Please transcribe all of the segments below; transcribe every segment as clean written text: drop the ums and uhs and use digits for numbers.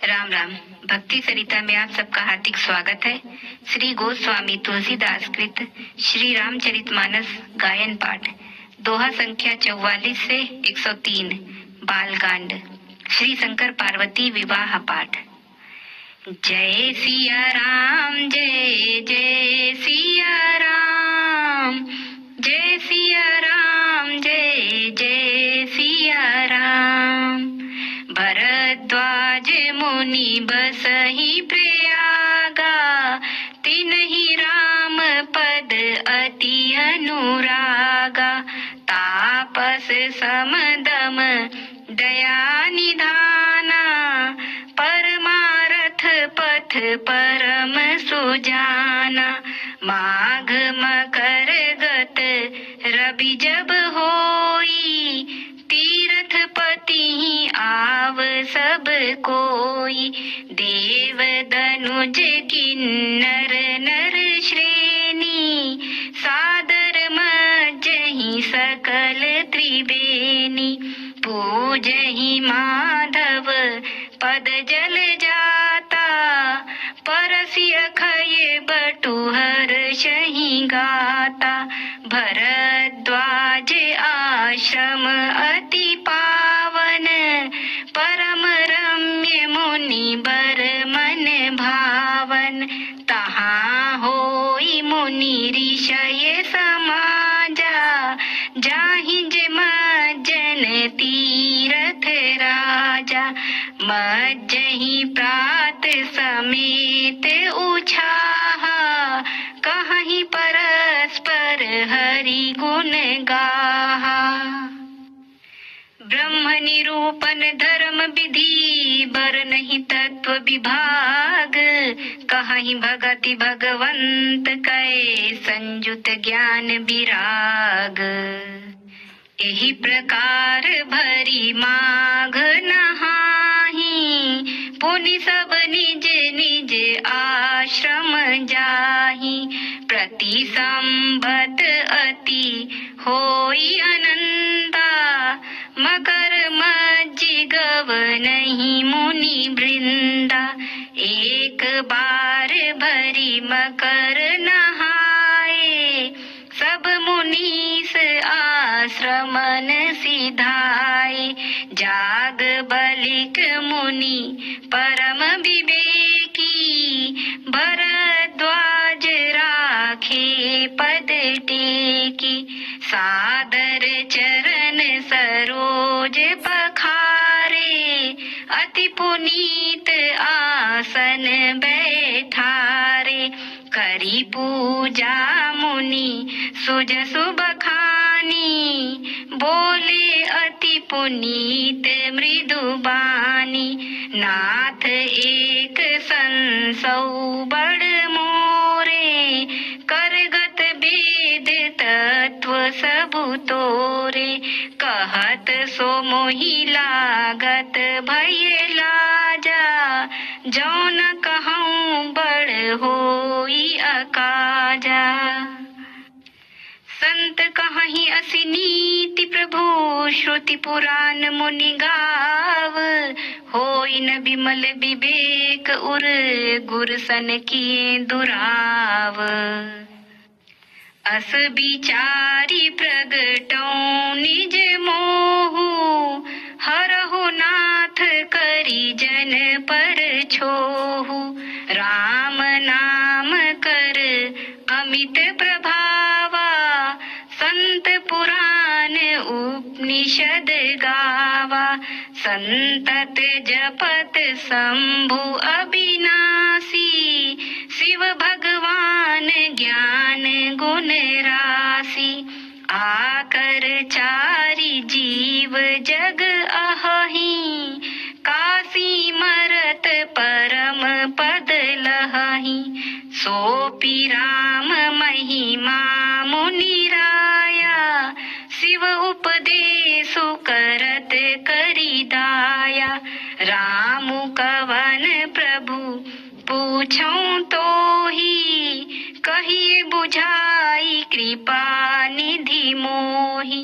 राम राम। भक्ति सरिता में आप सबका हार्दिक स्वागत है। श्री गोस्वामी तुलसीदास कृत श्री रामचरितमानस गायन पाठ दोहा संख्या 44 से 103 बालकांड श्री शंकर पार्वती विवाह पाठ। जय सिया राम जय जय सिया राम, जय सिया राम जय जय सिया राम। भरद्वाज मुनि बसहि प्रयागा, तिन्हि राम पद अति अनुरागा। तापस समदम दया निधाना, परमारथ पथ परम सुजाना। माघ मकर गत रवि जब होई, तीर्थ पति आव सब कोई। देव दनुज किन्नर नर श्रेणी, सादर मज्जहि सकल त्रिवेणी। पूजहि माधव पद जल जाता, परसि अखय बटु हर्षहि गाता। भरद्वाज आश्रम अति पावन, परम रम्य मुनि बर मन भावन। तहाँ होई मुनि ऋषय समाजा, जाहि जे मज्जन तीरथ राजा। मज्जहि प्रात समेत उछाहा, कहहि परस्पर हरि गुण गाहा। ब्रह्म निरूपण धर्म विधि, बरनहि तत्व विभाग। कहहि भगति भगवंत कै, संयुत ज्ञान विराग। एहि प्रकार भरी माघ नहाहि, पुनि सब निज निज आश्रम जाहि। प्रति संबत अति होई अनंता, मकर मज्जि गवनहि मुनि वृंदा। एक बार भरी मकर नहाए, सब मुनीस आश्रमन सिधाए। जाग बलिक मुनि परम विवेकी, भरद्वाज राखे पद टेकी। सादर चरण सरोज पखारे, अति पुनीत आसन बैठारे। करी पूजा मुनि सुजसु बखानी, बोले अति पुनीत मृदु बानी। नाथ एक संसौ बड़ मोरे, करगत वेद तत्व सबु तोरे। कहत सो मोहि लागत भय लाजा, जौन कहूँ बड़ होई अकाजा। संत कहहि असि नीति प्रभु, श्रुति पुराण मुनि गाव। होई न बिमल विवेक उर, गुर सन किए दुराव। अस विचारी प्रगटौ निज मोहु, हरहु नाथ करी जन पर छोहु। राम नाम कर अमित प्रभावा, संत पुराण उपनिषद गावा। संतत जपत शंभु अविनाशी, शिव भगवान ज्ञान गुण राशि। आकर चारि जीव जग अहहि, काशी मरत परम पद लहहि। सोपि राम महिमा मुनि राया, शिव उपदेशु करत करि दाया। राम कवन प्रभु पूछौं तोहि, कहिए बुझाई कृपा निधि मोहि।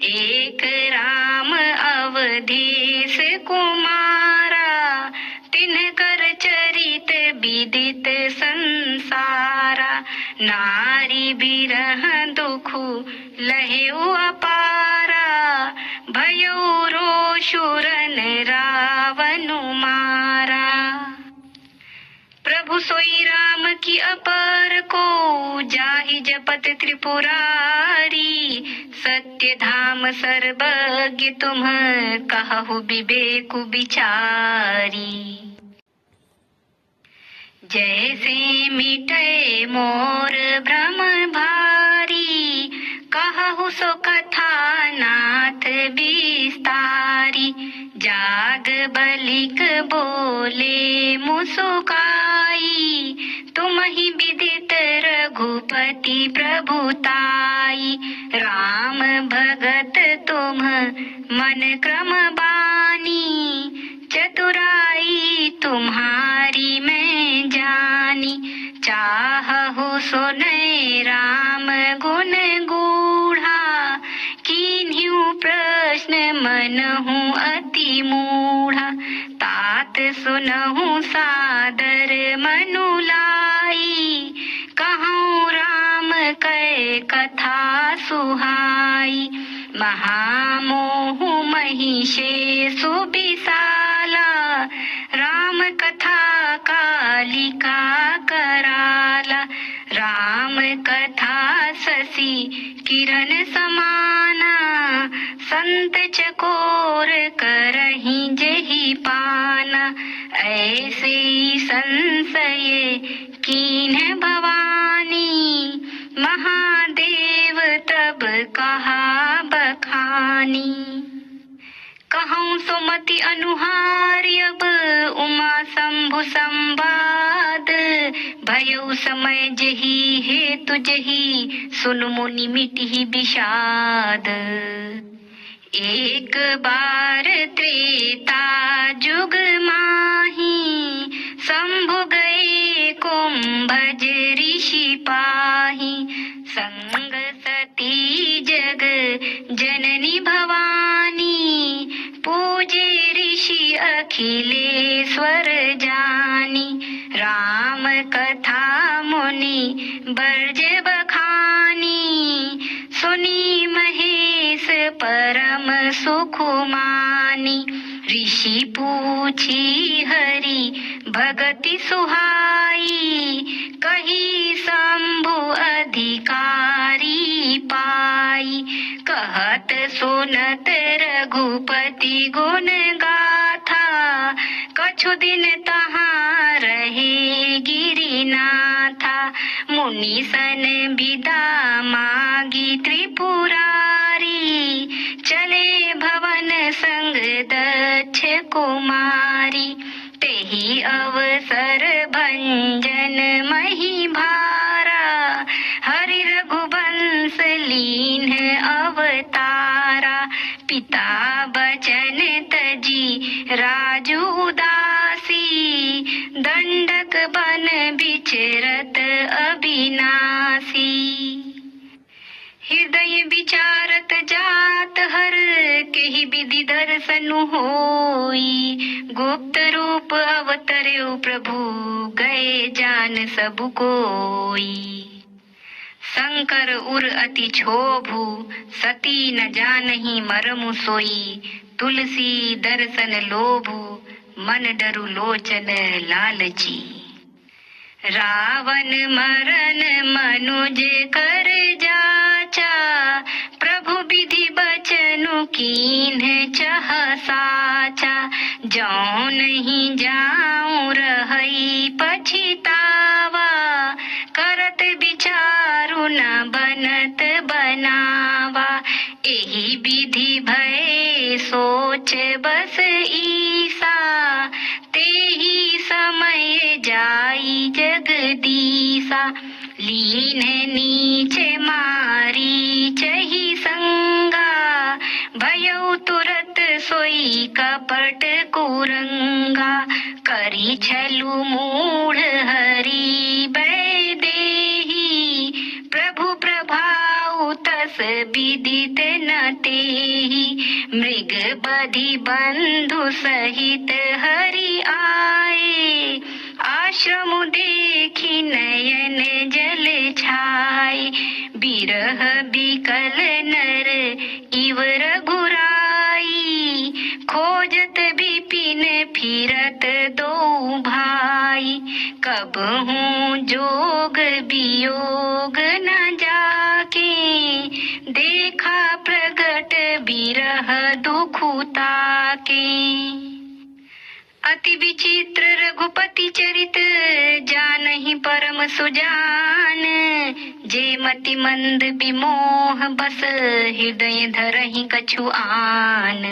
एक राम अवधेश कुमारा, तिन्ह नारी बिरह दुखु लहेउ अपारा, भयउ रोषुरन रावनु मारा। प्रभु सोई राम की अपर को, जाहि जपत त्रिपुरारी। सत्य धाम सर्वज्ञ तुम, कहु विवेकु विचारी। जैसे मिटे मोर भ्रम भारी, कहु सो कथा नाथ विस्तारी। जाग बलिक बोले मुसुकाई, तुम ही विदित रघुपति प्रभुताई। राम भगत तुम मन क्रम बानी, चतुराई तुम्हारी मैं जानी। चाहहु सुनै राम गुण गूढ़ा, कीन्ह्यु प्रश्न मनहु अति मूढ़ा। तात सुनहु सादर मनु लाई, कहूँ राम कै कथा सुहाई। महामोह महिषे सुबिसाला, राम कथा कालिका कराला। राम कथा शशि किरण समाना, संत चकोर करहि जेहि पाना। ऐसे संशय कीन्ह भवानी, महादेव तब कहा बखानी। कहूँ सुमति अनुहार्य अब, उमा शंभु संवाद। भयउ समय जही हेतु जही, सुन मुनि मिटहि विषाद। एक बार त्रेता जुग माही, शंभु गए कुंभज ऋषि पाही। संग सती जग जननी भवानी, पूजे ऋषि अखिलेश्वर जानी। राम कथा मुनि बरज बखानी, सुनी महेश परम सुख मानी। ऋषि पूछी हरि भगति सुहाई, कही शंभु अधिकारी पाई। कहत सुनत रघुपति गुण गाथा, कछु दिन तहाँ रहे गिरिनाथा। मुनि सन विदा मागी त्रिपुरारी, चले भवन संग दक्ष कुमारी। तेहि अवसर भंजन मही भारा, हरि रघुवंश लीन्ह अवतारा। पिता बचन तजी राजू उदासी, दंडक बन बिचरत अविनाशी। हृदय विचारत जात हर, केहि विधि दर्शनु होई। गुप्त रूप अवतर्यु प्रभु, गए जान सबु कोई। शंकर उर अति क्षोभु, सती न जानहि मरमु सोई। तुलसी दर्शन लोभु, मन डरु लोचन लालची। रावण मरन मनुज कर जाचा, प्रभु विधि बचनु कीन्ह चह साचा। जौं नहीं जाऊं रहई पछितावा, करत विचारु न बनत बनावा। एहि विधि भय सोच बस ईसा, तेहि समय जाई जगदीसा। लीन नीचे मारी चही संगा, भयउ तुरत सोई कपट कुरंगा। करी छलु मूढ़ हरि बै देहि, प्रभु प्रभाउ तस विदित न तेहि। मृग बधि बंधु सहित हरि आए, आश्रम देखि नयन जल छाए। मिलत दो भाई, कब हूँ जोग वियोग न जाके, देखा प्रगट बिरह दुखुता के। अति विचित्र रघुपति चरित, जानहि परम सुजान, जे मति मंद विमोह बस, हृदय धरहि कछु आन।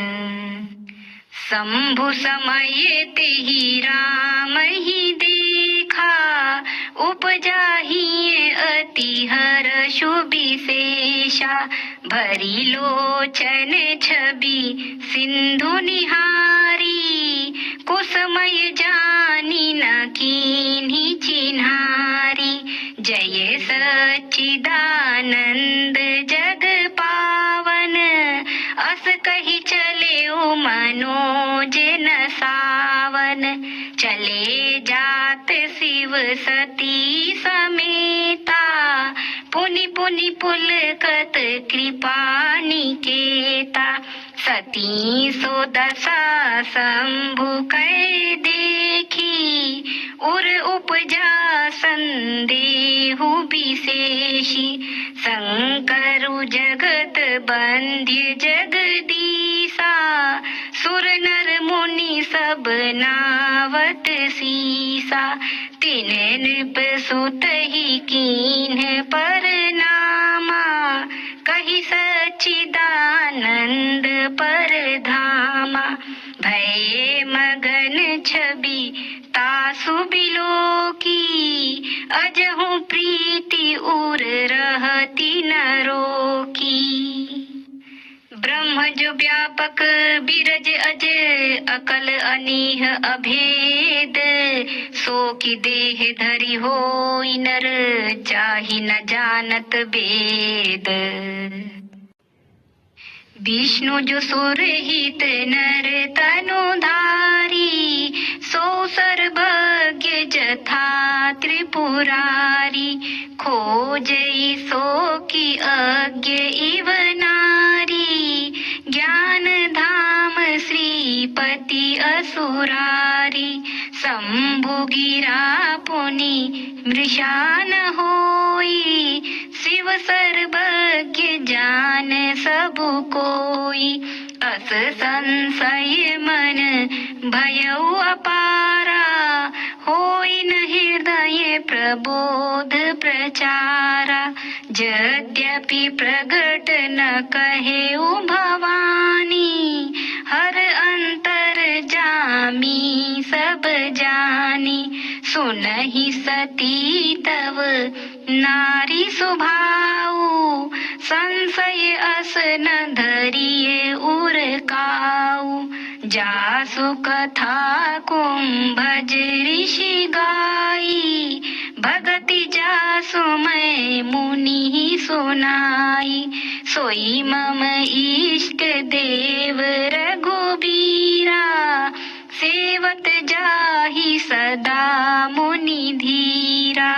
शंभु समय तेहि राम ही देखा, उपजाहि अति हर्षु विशेषा, भरी लोचन छवि सिंधु निहारी, कुसमय जानी न कीन्ही चिन्हारी। जय सच्चिदानंद जग पावन, अस कही चले मनोज न सावन। चले जात शिव सती समेता, पुनि पुनि पुलकत कृपा निकेता। सती सो दशा शंभु कै देखी, उर उपजा संदेहु विशेषी। शंकरु जगत बंध्य जगदीशा, सुर नर मुनि सब नावत सीसा। तिन नृप सुत ही कीन्ह परनामा, कही सच्चिदानंद परधामा। भये मगन छवि तासु बिलोकी, अजहु प्रीति उर रहती न रोकी। ब्रह्म जो व्यापक बिरज अज, अकल अनीह अभेद। सो की देह धरि होई नर, चाहि न जानत वेद। विष्णु जो सुरहित नर तनुधारी, सो सर्वज्ञ जथा त्रिपुरारी। खोजई सो की अज्ञ इव नारी, ज्ञान धाम श्रीपति असुरारी। शंभु गिरा पुनि मृषा न होई, शिव सर्वज्ञ जान सबु कोई। अस संशय मन भयउ अपारा, होई न हृदय प्रबोध प्रचारा। यद्यपि प्रगट न कहेउ भवानी, हर अंतर जामी सब जानी। सुनहि सती तव नारी सुभाऊ, संशय अस न धरिए उर काऊ। जासु कथा कुंभज ऋषि गाई, भगति जासु मैं मुनि सुनाई। सोई मम इष्ट देव रघुबीरा, सेवत जाहि सदा मुनि धीरा।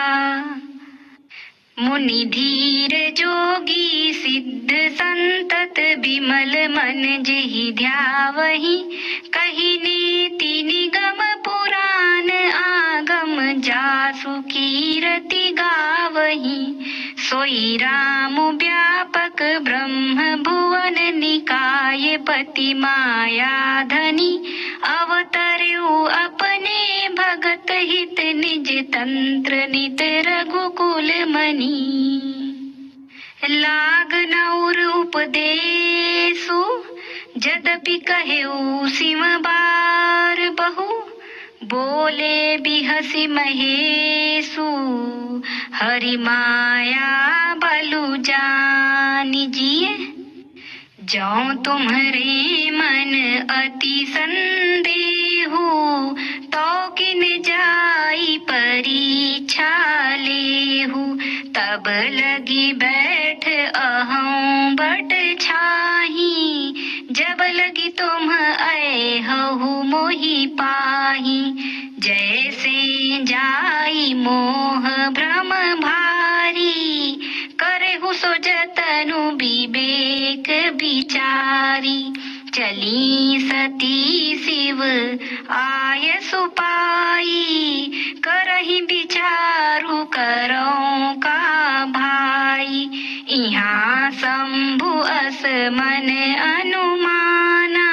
मुनि धीर जोगी सिद्ध संतत, विमल मन जेहि ध्यावहि। कहि नीति निगम पुराण, आगम जासु कीरति गावहि। सोई राम व्यापक ब्रह्म भुवन निकाय, पति माया धनी। अवतरु अपने भगत हित, निज तंत्र नित रघुकुल मनी। लाग नौर उपदेशु, जदपि कहेउ सिम बार बहु। बोले बिहसि महेशु, हरि माया बलु जानि जिए। जौ तुम्हरे मन अति संदेहु, तो किन जाई परीक्षा लेहु। तब लगी बैठ अहं बट छाही, जब लगी तुम आए हहु मोहि पाही। जैसे जाई मोह भ्रम भारी, करहु सो जतनु विवेक विचारी। चली सती शिव आय सुपाई, करही विचारु करो का भाई। यहाँ शंभु अस मन अनुमाना,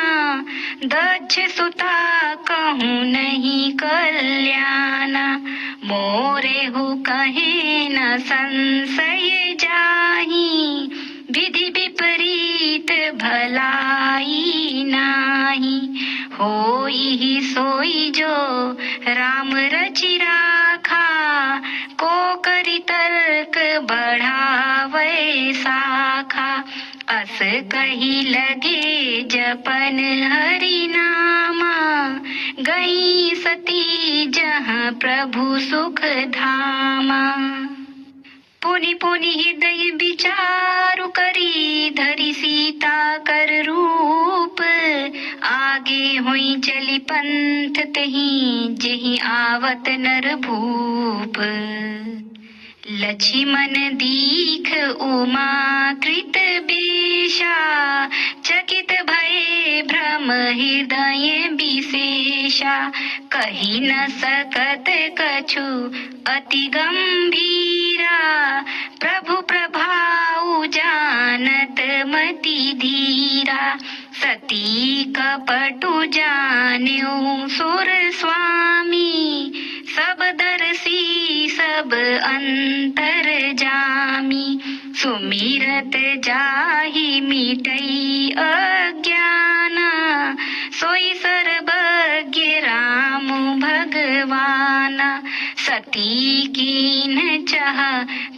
दक्ष सुता कहूँ नहीं कल्याणा। मोरे हु कहे न संशय जाहि, विधि विपरीत भलाई नाही। होई सोई जो राम रचि राखा, को करि तर्क बढ़ावे शाखा। अस कही लगे जपन हरि नामा, गई सती जहाँ प्रभु सुख धामा। पुनि पुनि हृदय विचारु करी, धरि सीता कर रूप। आगे हुई चली पंथ तही, जेहि आवत नर भूप। लक्ष्मण दीख उमा कृत बेशा, चकित भये भ्रम हृदय विशेषा। कही न सकत कछु अति गंभीरा, प्रभु प्रभाउ जानत मति धीरा। सती कपटु जान्यो सुर स्वामी, सब दर्शी सब अंतर जामी। सुमिरत जाहि मिटई अज्ञाना, सोई सर्वज्ञ राम भगवाना। सती कीन्ह चाह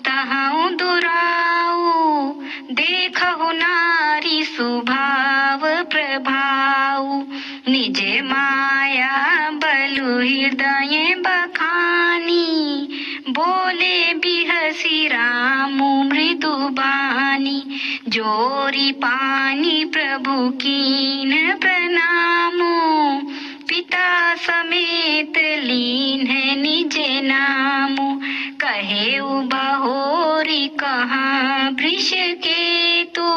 तहाँ दुराऊ, देखहु नारी सुभाव प्रभाऊ। निज माया बलु हृदय बखानी, बोले बिहसी रामु मृदु बानी। जोरी पानी प्रभु कीन प्रणामो, पिता समेत लीन निज नामो। कहे बहोरी कहाँ वृष केतु,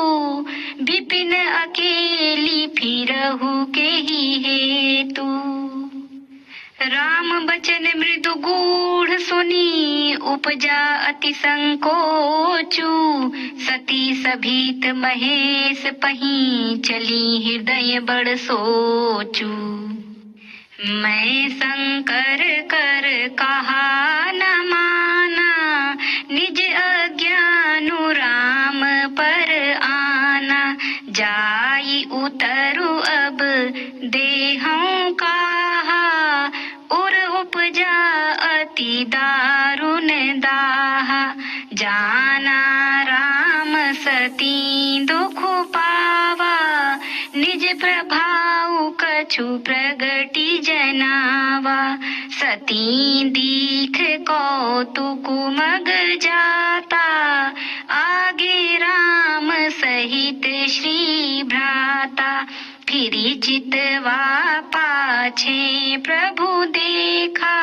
विपिन अकेली फिरहु के ही हेतु। राम बचन मृदु गूढ़ सुनी, उपजा अति संकोचु। सती सभीत महेश पही, चली हृदय बड़ सोचू। मैं शंकर कर कहा न माना, निज अज्ञानु राम पर आना। जाई उतरु अब देहऊँ कहा, उर उपजा अति दारुण दाहा। जाना राम सती दुख पावा, निज प्रभाव कछु प्रगति जनावा। सती दीख कौतुक मग जाता, आगे राम सहित श्री भ्राता। फिरी चितवा पाछे प्रभु देखा,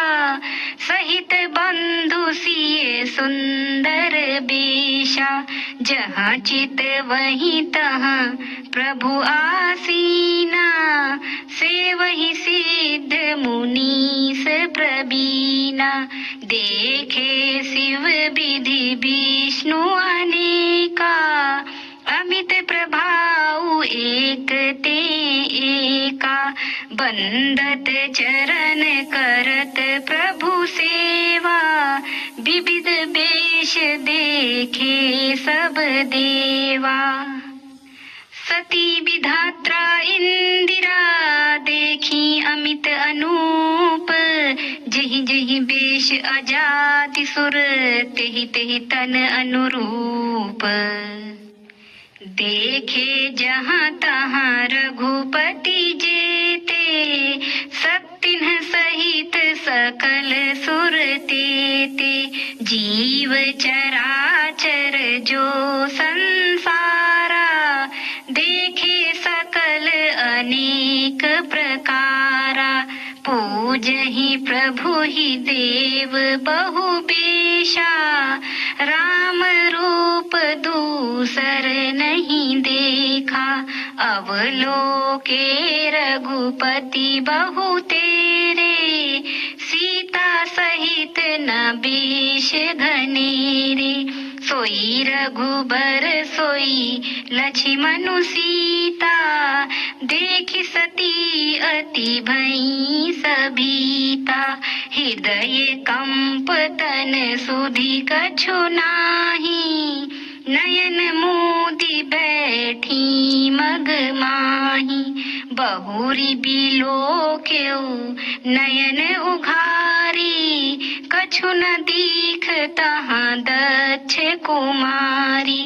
सहित बंधु सिए सुंदर बेशा। जहाँ चित वहीं तहाँ प्रभु आसीना, से वही सिद्ध मुनीस प्रवीणा। देखे शिव विधि विष्णु अनेका, अमित प्रभाव एक ते एका। बंदत चरण करत प्रभु सेवा, विविध वेश देखे सब देवा। सती विधात्रा इंदिरा, देखी अमित अनूप। जहि जहि वेश अजाति सुर, तेहि तेहि तन अनुरूप। देखे जहाँ तहाँ रघुपति जेते, सत्तिन्ह सहित सकल सुर तेते। जीव चराचर जो संसारा, देखे सकल अनेक प्रकारा। पूजहि प्रभु ही देव बहु बेशा, राम रूप दूसर नहीं देखा। अवलोके रघुपति बहु तेरे, सीता सहित न बेश घनेरे। सोई रघुबर सोई लक्ष्मणु सीता, देखि सती अति भई सभीता। हृदय कंप तन सुधि कछु नाही, नयन मोदी बैठी मग माही। बहुरी बिलोक्यौ नयन उघारी, कछु न दीख तहाँ दक्ष कुमारी।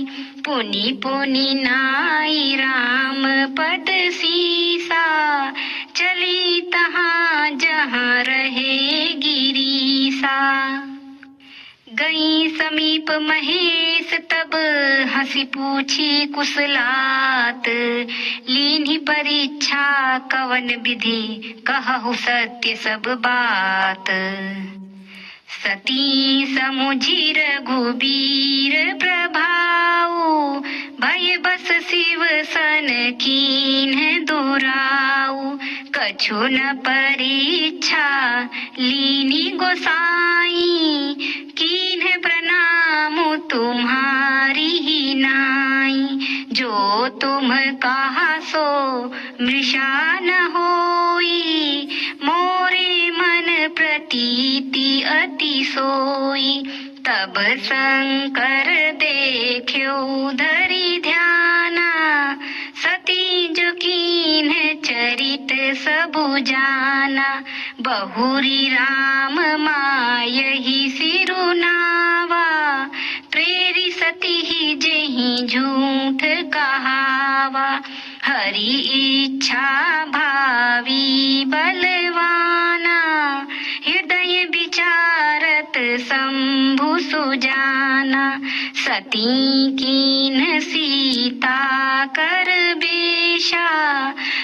पुनि पुनि नाई राम पद सीसा, चली तहाँ जहाँ रहे गिरीसा। गई समीप महेश तब हंसी पूछी कुशलात, लीन्ही परीक्षा कवन विधि कहु सत्य सब बात। सती समुझी रघुबीर प्रभाऊ, भय बस शिव सन कीन्ह दुराऊ। कछु न परीक्षा लीनी गोसाई, कीन्ह प्रणाम तुम्हारी ही नाई। जो तुम कहा सो मृषा न होई, मोरे मन प्रतीति अति सोई। तब शंकर देख्यो धरि ध्याना, सती जो कीन्ह चरित सबु जाना। बहुरी राम मायहि सिरुनावा, प्रेरि सती ही जेहि झूठ कहावा। हरि इच्छा भावी बलवाना, हृदय विचारत शंभु सुजाना। सती कीन्ह सीता कर बेशा,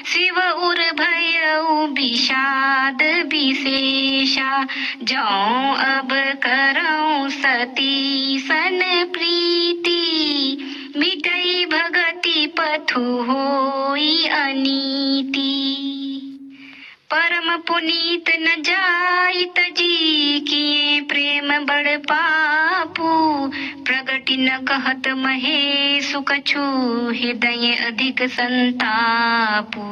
शिव उर भयउ विषाद विशेषा। जौं अब करऊं सती सन प्रीति, मिटई भगति पथु होई अनीति। परम पुनीत न जाई तजी, किए प्रेम बड़ पापू। प्रगति न कहत महेशु कछु, हृदय अधिक संतापू।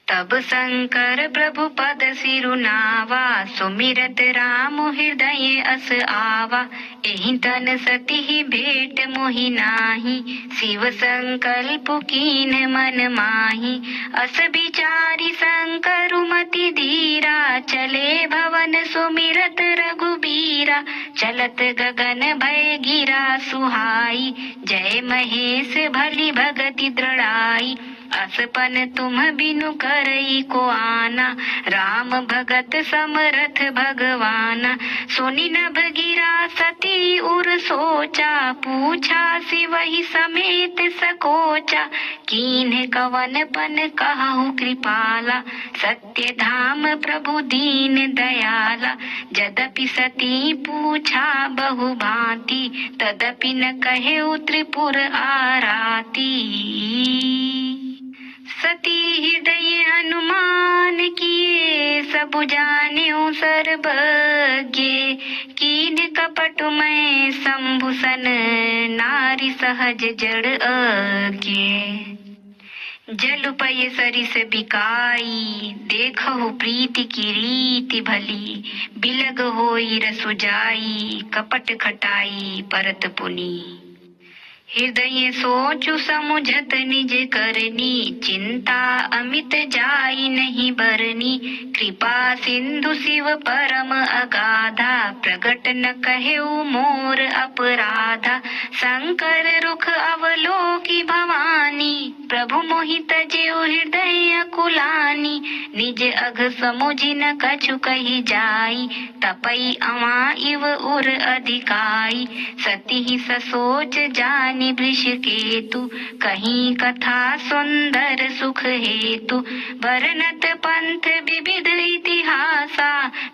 तब शंकर प्रभु पद सिरुनावा, सुमिरत राम हृदय अस आवा। एहि तन सती भेट मोहि नाही, शिव संकल्प कीन्ह मन माही। अस विचारी शंकरु मति धीरा, चले भवन सुमिरत रघुबीरा। चलत गगन भय गिरा सुहाई, जय महेश भली भगति दृढ़ाई। असपन तुम बिनु करई को आना, राम भगत समरथ भगवाना। सुनि नभ गिरा सती उर सोचा, पूछा शिवहि समेत सकोचा। कीन्ह कवन पन कहु कृपाला, सत्य धाम प्रभु दीन दयाला। यद्यपि सती पूछा बहु भांति, तदपि न कहे त्रिपुर आराती। सती हृदय अनुमान किए, सबु जान्यो सर्वज्ञ। कीन्ह कपट मैं शंभु सन, नारी सहज जड़ अज्ञ। जल पय सरिस बिकाई, देखहु प्रीति की रीति भली। बिलग होई रसु जाई, कपट खटाई परत पुनी। हृदय सोचु समुझत निज करनी, चिंता अमित जाई नहीं बरनी। कृपा सिंधु शिव परम अगाधा, प्रगट न कहेउ मोर अपराधा। शंकर रुख अवलोकी भवानी, प्रभु मोहि तजेउ हृदय कुलानी। निज अघ समुझि न कछु कही जाई, तपई अवा इव उर अधिकाई। सती ही ससोच जानी वृष केतु, कहीं कथा सुंदर सुख हेतु। वर्णत पंथ विविध इतिहासा,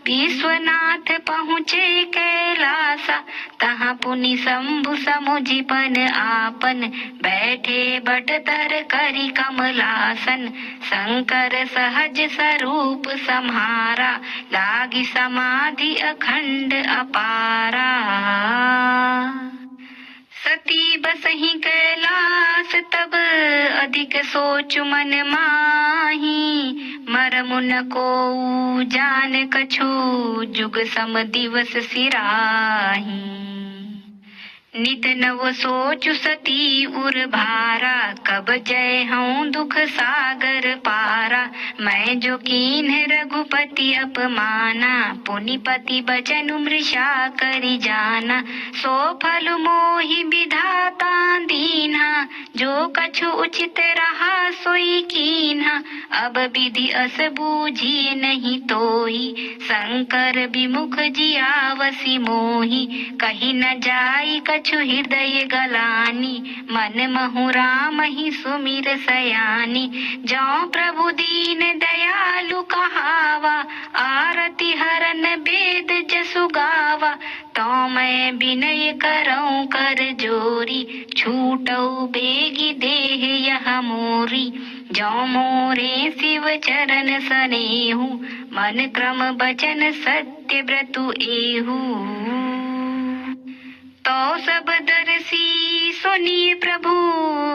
विश्वनाथ पहुँचे कैलासा। तहाँ पुनि शंभु समुझिपन आपन, बैठे बटतर करी कमलासन। शंकर सहज स्वरूप सम्हारा, लागी समाधि अखंड अपारा। सती बसहि कैलास तब अधिक सोच मन माही, मरमु न कोउ जान कछु जुग सम दिवस सिराही। नित नव सोचु सती उर भारा, कब जय हूँ दुख सागर पारा। मैं जो कीन्ह रघुपति अपमाना, पुनिपति बचन मृषा करि जाना। सो फल मोहि विधाता दीन्हा, जो कछु उचित रहा सोई कीन्हा। अब विधि अस बूझिए नहीं तोही, शंकर विमुख जियावसि मोही। कही न जाई कछु हृदय गलानी, मन महु राम ही सुमिर सयानी। जौ प्रभु दीन दयालु कहावा, आरती हरन वेद जसु गावा। तो मैं विनय करऊं कर जोरी, छूटऊ बेगी देह यह मोरी। जौ मोरे शिव चरण सनेहु, मन क्रम बचन सत्य व्रतु एहू। तो सब दरसी सुनिए प्रभु,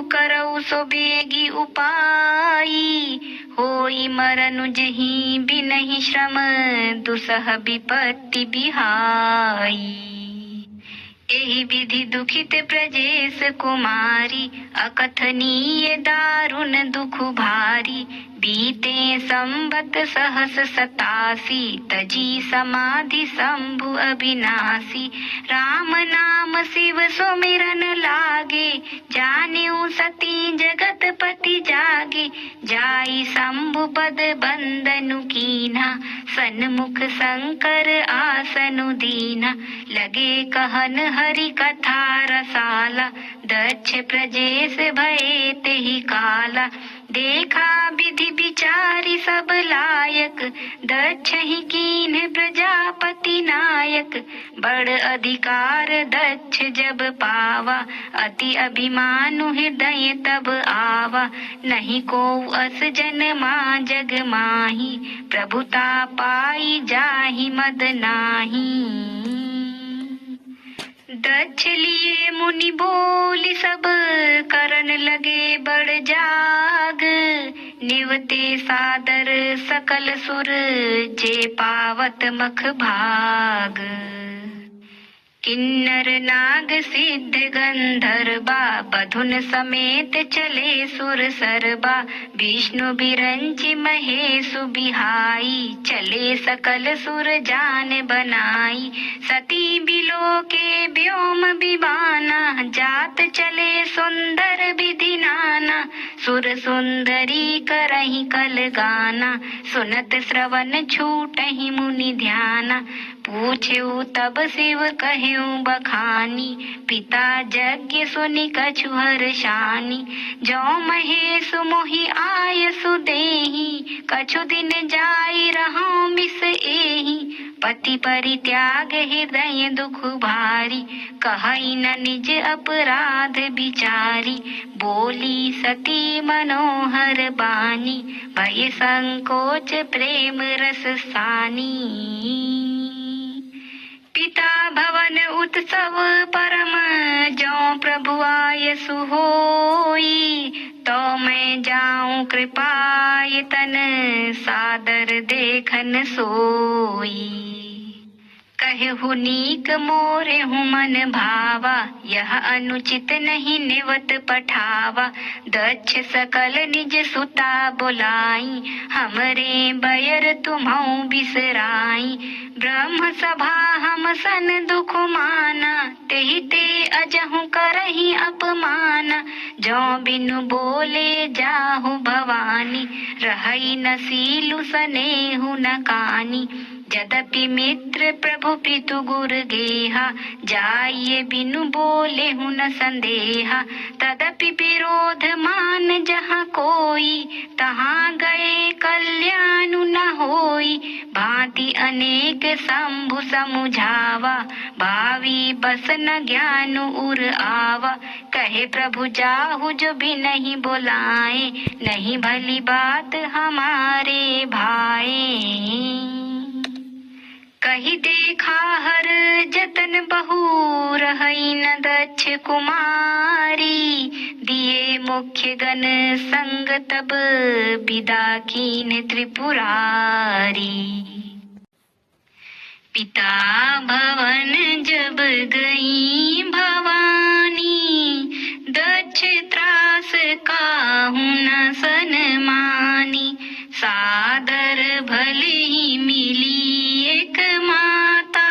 करऊ सो बेगी उपाई। होई मरनु जहीं बिनहि श्रम, दुसह विपत्ति बिहाई। एहि विधि दुखित प्रजेश कुमारी, अकथनीय दारुण दुख भारी। बीते संवत सहस 87, तजी समाधि शंभु अविनाशी। राम नाम शिव सुमिरन लागे, जानिउ सती जगत पति जागे। जाई शंभु पद बंदनु कीन्हा, सन्मुख शंकर आसनु दीना। लगे कहन हरि कथा रसाला, दक्ष प्रजेश भये तेहि काला। देखा विधि विचारी सब लायक, दक्ष ही कीन्ह प्रजापति नायक। बड़ अधिकार दक्ष जब पावा, अति अभिमानु हृदय तब आवा। नहीं को अस जनमा जग माही, प्रभुता पाई जाहि मद नाही। दक्ष लिए मुनि बोली सब, करन लगे बड़ जाग। निवते सादर सकल सुर, जे पावत मख भाग। किन्नर नाग सिद्ध गंधर्वा, बधुन समेत चले सुर सरबा। विष्णु बिरंचि महेशु बिहाई, चले सकल सुर जान बनाई। सती बिलो के व्योम विमाना, जात चले सुंदर विधि नाना। सुर सुंदरी करहि कल गाना, सुनत श्रवण छूटहि मुनि ध्याना। पूछेउ तब शिव कहेउ बखानी, पिता यज्ञ सुनि कछु हर्षानी। जौ महेश मोहि आयसु देहि, कछु दिन जाई रहूं बिस एहि। पति परित्याग हृदय दुख भारी, कहई न निज अपराध विचारी। बोली सती मनोहर बानी, भय संकोच प्रेम रस सानी। पिता भवन उत्सव परम, जौ प्रभु आयसु होई। तो मैं जाऊं कृपायतन, सादर देखन सोई। कहु नीक मोरे हूँ मन भावा, यह अनुचित नहीं निवत पठावा। दक्ष सकल निज सुता बुलाई, हमरे बयर तुम्हु बिसराई। ब्रह्म सभा हम सन दुख माना, तेहि ते अजहु करही अपमाना। जो बिनु बोले जाहु भवानी, रहई न सीलु सनेहु न कानी। यद्यपि मित्र प्रभु पितु गुर गेहा, जाइए बिनु बोले हूँ न संदेहा। तदपि विरोध मान जहाँ कोई, तहाँ गए कल्याण न होई। भांति अनेक शंभु समुझावा, भावी बस न ज्ञान उर आवा। कहे प्रभु जाहु जो भी नहीं बोलाए, नहीं भली बात हमारे भाई। कही देखा हर जतन बहु, रही न दक्ष कुमारी। दिए मुख्य गण संग तब, विदा कीन त्रिपुरारी। पिता भवन जब गई भवानी, दक्ष त्रास काहू न सनमानी। सादर भले ही मिली एक माता,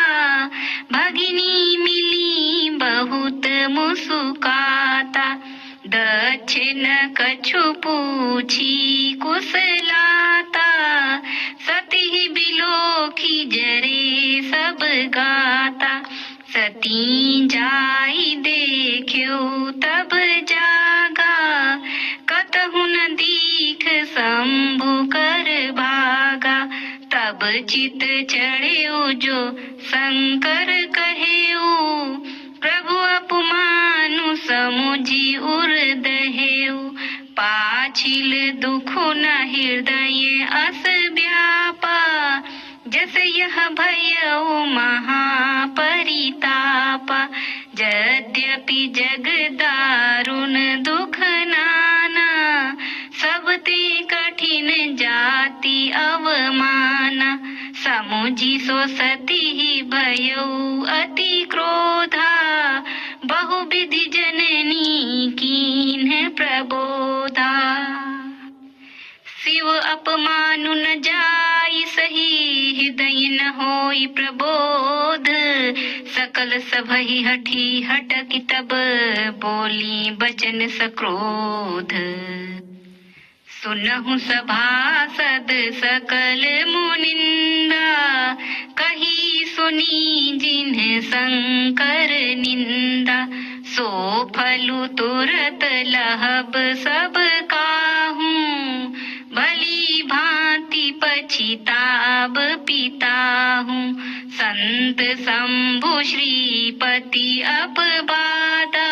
भगिनी मिली बहुत मुस्काता। दक्ष न कछु पूछी कुशलाता, सती बिलोकी जरे सब गाता। सती जाई देख्यो तब जागा, कतहु न दीख शंभु कर भागा। तब चित चढ़ेउ जो शंकर कहेउ, प्रभु अपमानु समुझी उर दहेउ। पाछिल दुखु न हृदय अस व्यापा, जस यह भयउ महापरितापा। यद्यपि जग दारुण दुख नाना, सबते कठिन जाति अवमाना। समुझी सो सती ही भयउ अति क्रोधा, बहुविधि जननी कीन्ह प्रबोधा। शिव अपमानु न जाई सही, हृदय न होई प्रबोध। सकल सभहि हठी हटकी तब, बोली बचन सक्रोध। सुनहु सभासद सकल मुनिंदा, कही सुनी जिन्ह शंकर निंदा। सो फलु तुरत लहब सब काहूँ, भली भांति पछिताब पिताहूँ। संत शंभु श्रीपति अपबादा,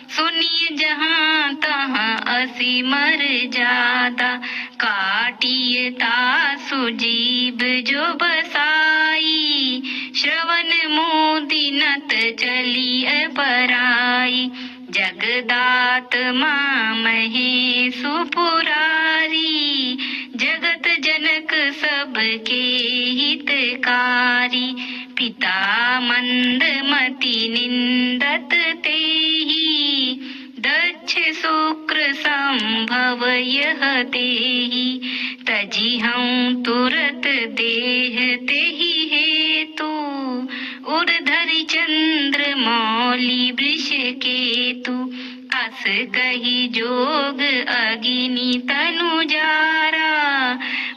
सुनिए जहाँ तहाँ असी मर जादा। काटिए तासु जीव जो बसाई, श्रवण मुदिनत चली पराई। जगदात माँ महेशु पुरारी, जगत जनक सबके हितकारी। पिता मंदमति निंदत तेहि, दक्ष शुक्र संभव यह देहि। तजी हूँ तुरत देह तेहि हेतु, उर्धरि चंद्र मौली वृष केतु। अस कही जोग अगिनी तनु जारा,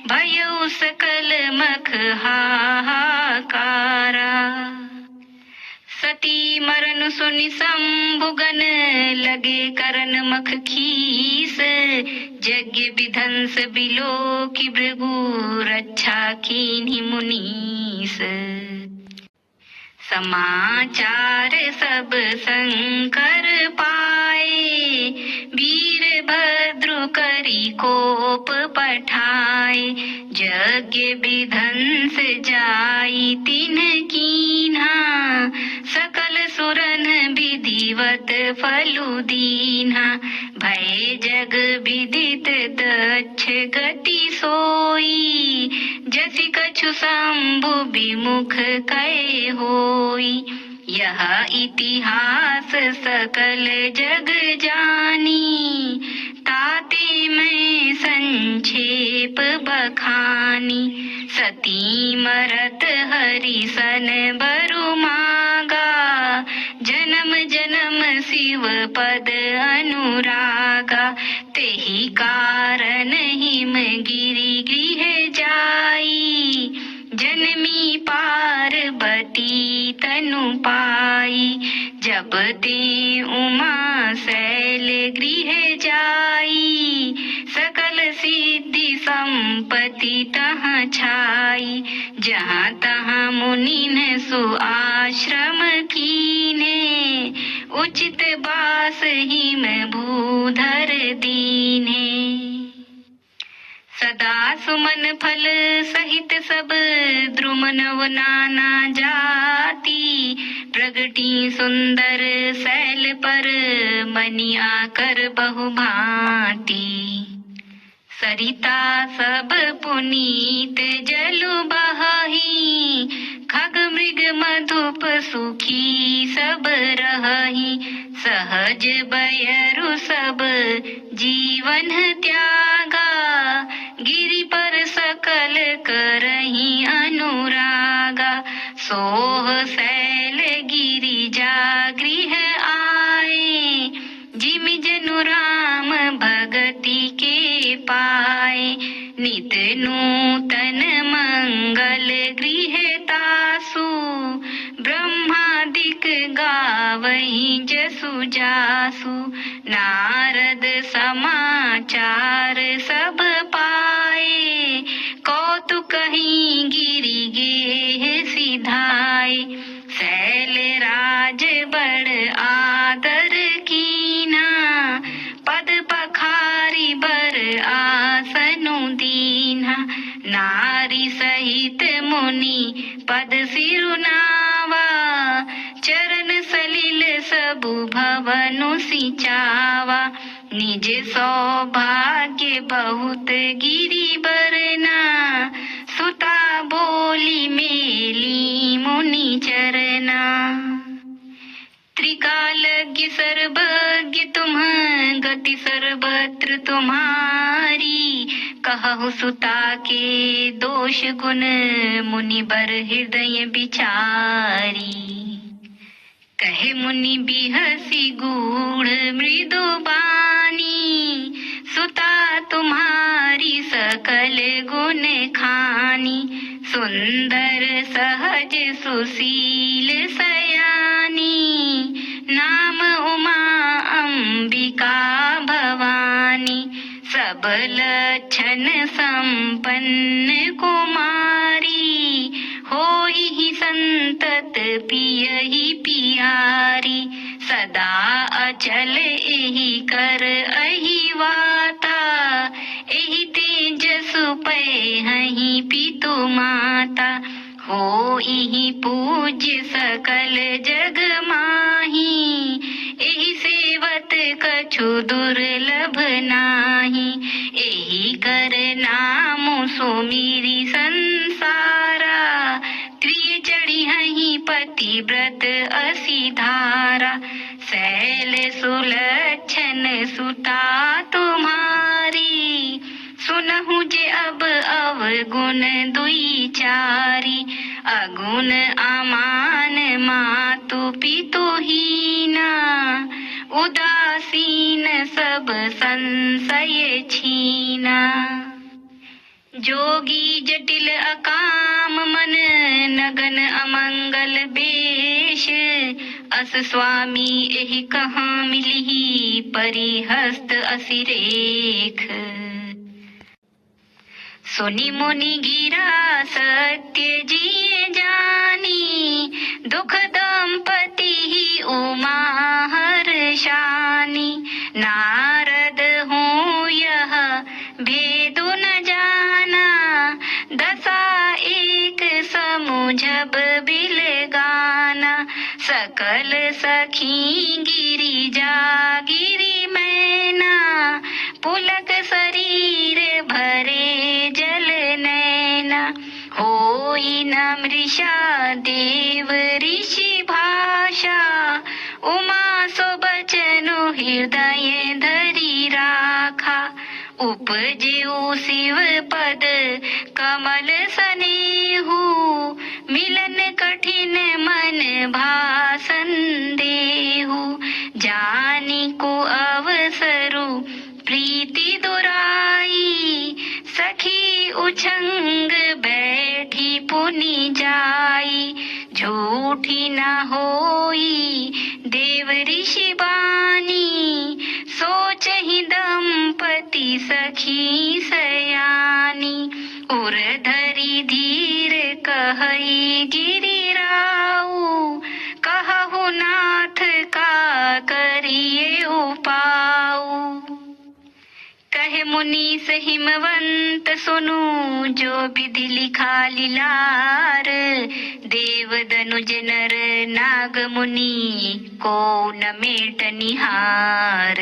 भयउ सकल मख हाहाकारा। सती मरन सुनि शंभुगन, लगे करन मख खीस। यज्ञ विध्वंस बिलोकी भृगु, रक्षा कीन्हि मुनीस। समाचार सब शंकर पाए, वीरभद्र करी कोप पठाए। यज्ञ विध्वंस जाई तिन्ह कीन्हा, सकल सुरन विधिवत फलु दीन्हा। भय जग विदित दक्ष गति सोई, जसि कछु शंभु विमुख कै होई। यह इतिहास सकल जग जानी, ताते मैं संक्षेप बखानी। सती मरत हरि सन बरु मागा, जन्म जन्म शिव पद अनुरागा। तेहि कारण हिम गिरि गृह जाई, जन्मी पार्वती तनु पाई, जब ते उमा शैल गृह जाई, सकल सिद्धि संपत्ति तहाँ छाई। जहाँ तहाँ मुनि सु आश्रम कीने, उचित बास हिम भूधर दीने। सदा सुमन फल सहित सब द्रुम नव नाना जाति, प्रगटी सुंदर शैल पर मनि आकर बहु भांति। सरिता सब पुनीत जलु बहहि, खग मृग मधुप सुखी सब रहहि। सहज बयरु सब जीवन त्यागा, गिरि पर सकल करहि अनुरागा। सोह शैल गिरिजा गृह आए, जिम जनु राम भगति के पाए। नित नूतन मंगल गृह तासु, ब्रह्मादिक गावहि जसु जासु। नारद समाचार सब पाए, कौतुकहि गिरि गेह सिधाए। शैल राज बड़ आदर कीना, पद पखारी बर आसनु दीन्हा। नारी सहित मुनि पद सिरुनावा, चरण सलिल सबु भवनु सिंचावा। निज सौभाग्य बहुत गिरि बरना, सुता बोली मेली मुनि चरना। त्रिकालज्ञ सर्वज्ञ तुम, गति सर्वत्र तुम्हारी। कहु सुता के दोष गुण, मुनि बर हृदय विचारी। कहे मुनि बिहसी गूढ़ मृदु बानी, सुता तुम्हारी सकल गुण खानी। सुंदर सहज सुशील सयानी, नाम उमा अंबिका भवानी। सब लक्षण संपन्न कुमारी, होई संतत पियहि पियारी। सदा अचल एहि कर अहि वाता, एहि तेजसु पैहहि पितु माता। होई पूज्य सकल जग माही, एहि सेवत कछु दुर्लभ नाही। एहि कर नाम सुमिरि संसारा, प्रिय चढ़िहहि पतिव्रत असी धारा। शैल सुलक्षण सुता तुम्हारी, सुनहु जे अब अवगुण दुई चारी। अगुण अमान मातु पितु हीना, उदासीन सब संशय छीना। जोगी जटिल अकाम मन, नगन अमंगल बेश। अस स्वामी एहि कहाँ मिलिहि, परिहस्त असिरेख। सुनि मुनि गिरा सत्य जिए जानी, दुख दंपति ही उमा हर्षानी। नारद हूँ यह भेदु न जाना, दशा एक समुझब बिल गाना। सकल सखी गिरिजा गिरि मैना, पुलक शरीर भरे जल नैना। होई न मृषा देव ऋषि भाषा, उमा सो बचनु हृदय धरि राखा। उपजेउ शिव पद कमल सनेहु, मिलन कठिन मन भासन देहु। जानी को अवसरु प्रीति दुराई, सखी उछंग बैठी पुनि बनी जाई, झूठी न होई देव ऋषि बानी, सोच ही दंपति सखी सयानी, उर धरी धीर कहई गिरिराऊ, कहु नाथ का करिए उपाऊ। कहे मुनीस हिमवंत सुनु, जो विधि लिखा लीलार, देव दनुज नर नाग मुनि को न मेट निहार।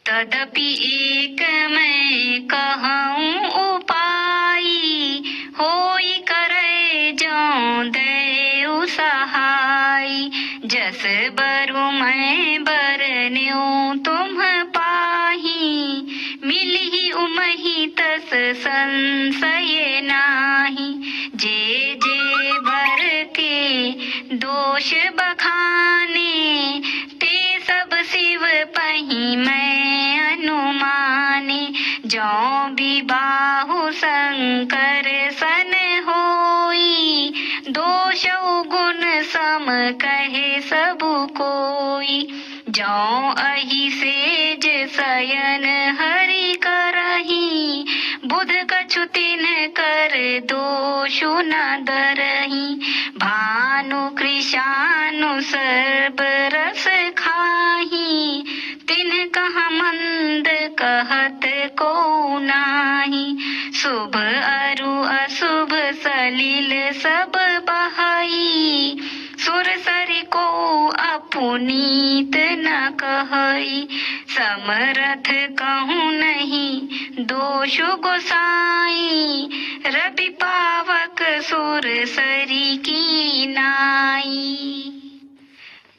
तदपि एक मैं कहूँ उपाई, होई करे जो देउ सहाई, जस बरु मैं बरन्यू तुम पाही, मिलही उमही तस संशय नाही, जे जे बर के दोष बखाने, ते सब शिव पही मैं अनुमाने, जो विबाहु शंकर सन होई, दोष गुण सम कहे सब कोई, जो अहि सेज शयन हरि करही, बुध कछु तिन कर दोषु न दरही, भानु कृशानु सर्ब रस खाही, तिन कहा मंद कहत को नाही, शुभ अरु अशुभ सलिल सब बहाई, सुरसरि को अपुनीत न कहई, समरथ कहूँ नहीं दोष गोसाई, रवि पावक सुरसरि की नाई।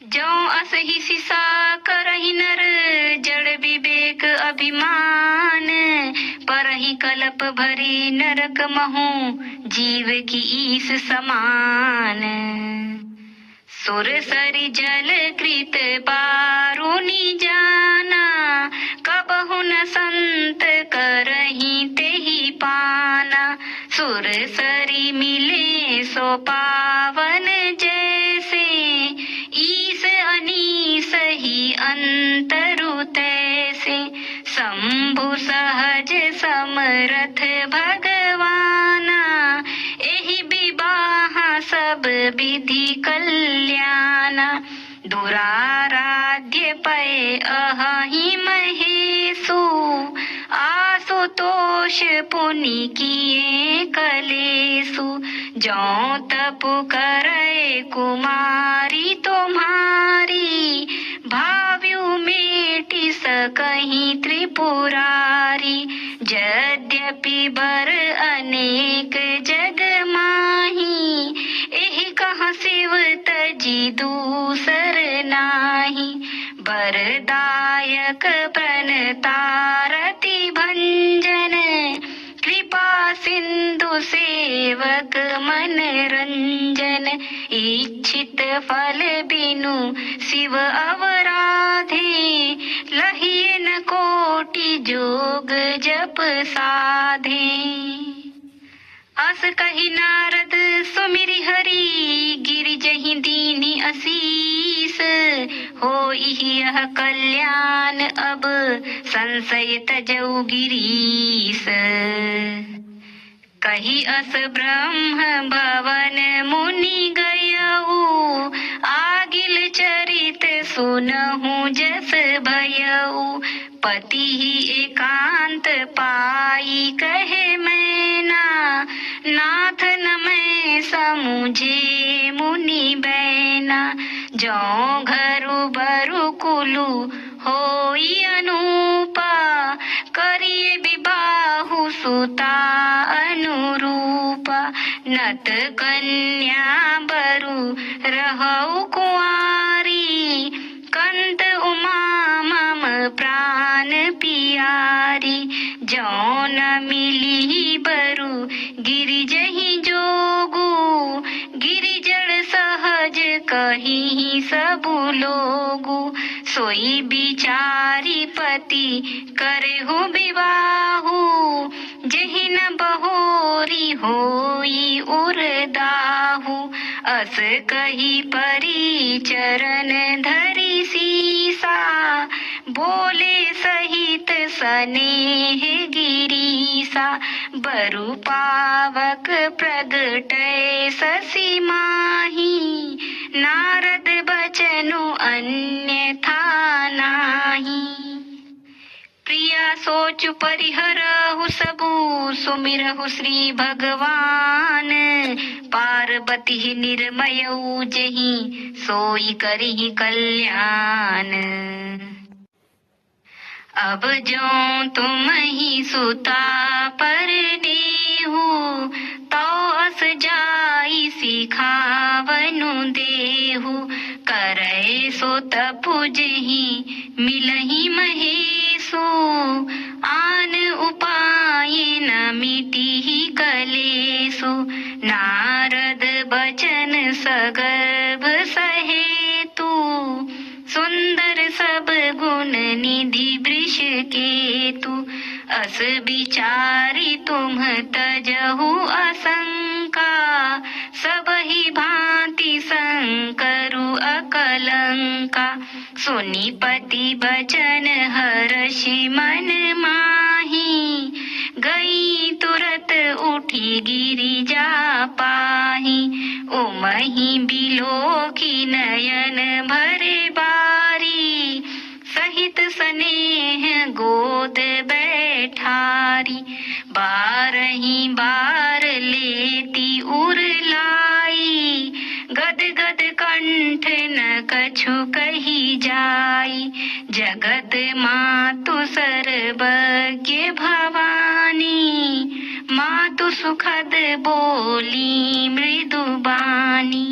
जो अस ही सिसा करहि नर, जड़ विवेक अभिमान, परहि कलप भरी नरक महु, जीव की ईस समान। सुरसरि जल कृत बारुनि जाना, कबहु न संत करहि तेहि पाना, सुरसरि मिले सो पावन जैसे, ईस अनीस ही अंतरु तैसे, शंभु सहज समरथ भगवाना, एहि विवाह सब विधि कल्याणा, दुराराध्य पै अहि महेशु, आशुतोष पुनि किए कलेसु, जो तपु करे कुमारी तुम्हारी, भाव्यु मेटि सकहि त्रिपुरारी, यद्यपि बर अनेक जग माही, एहि कहा शिव तजी दूसर नाही, वरदायक प्रणतारति भंजन, कृपा सिंधु सेवक मन रंजन, इच्छित फल बिनु शिव अवराधे, लहिए न कोटि जोग जप साधे। अस कही नारद सुमिरि हरि, गिरिजहि दीनि असीस, होई यह कल्याण अब संशय तजौ गिरीश। कही अस ब्रह्म भवन मुनि गयऊ, आगिल चरित सुनहु जस भयऊ, पति ही एकांत पाई कहे मैना, नाथ न मैं समुझे मुनि बैना, जो घरु बरु कुलु होई अनूपा, करिए विबाहु सुता अनुरूपा, नत कन्या बरु रहौ कुआरी, कंत उमा मम प्राण पियारी, जो न मिली बरु गिरिजहि जोगु, गिरिजड़ सहज कही सबु लोगु, सोई बिचारी पति करेहु विवाहु, जहि कठिन बहोरी होई उरदाहु, अस कही परी चरण धरि सीसा, बोले सहित स्नेह गिरीसा, बरु पावक प्रगटय शशि माही, नारद बचनु अन्यथा नाही। प्रिया सोचु परिहरहु सबु, सुमिरहु श्री भगवान, पार्वती निर्मयऊ जहि सोई करिहि कल्याण। अब जो तुम ही सुता पर देहु, तो अस जाई सिखावनु देहु, करे सो तपुजहि मिलहि महेशु, आन उपाय न मिटिहि कलेसु, नारद बचन सगर्भ सहेतु, सुंदर सब गुण निधि वृष केतु, अस विचारी तुम तजहु असंका, सबहि भांति संकरु अकलंका, सुनि पति बचन हर्षि मन माही, गई तुरत उठी गिरिजा पाही, उमहि बिलोकी नयन भरे बारी, सहित स्नेह गोद बैठारी, बारही बार लेती उरलाई, गद गद कंठ न कछु कही जाई, जगत मातु सर्वज्ञ भवानी, मातु सुखद बोली मृदु बानी।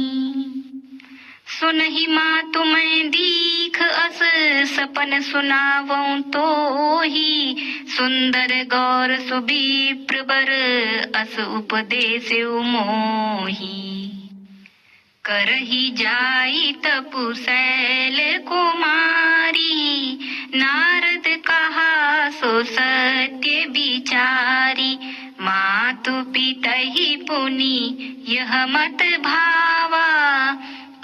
सुनहि मातु मैं दीख अस, सपन सुनावऊं तो ही, सुंदर गौर सुविप्र बर, अस उपदेश मोही। करही जाई तपु शैल कुमारी, नारद कहा सो सत्य विचारी, मातु पितहि पुनि यह मत भावा,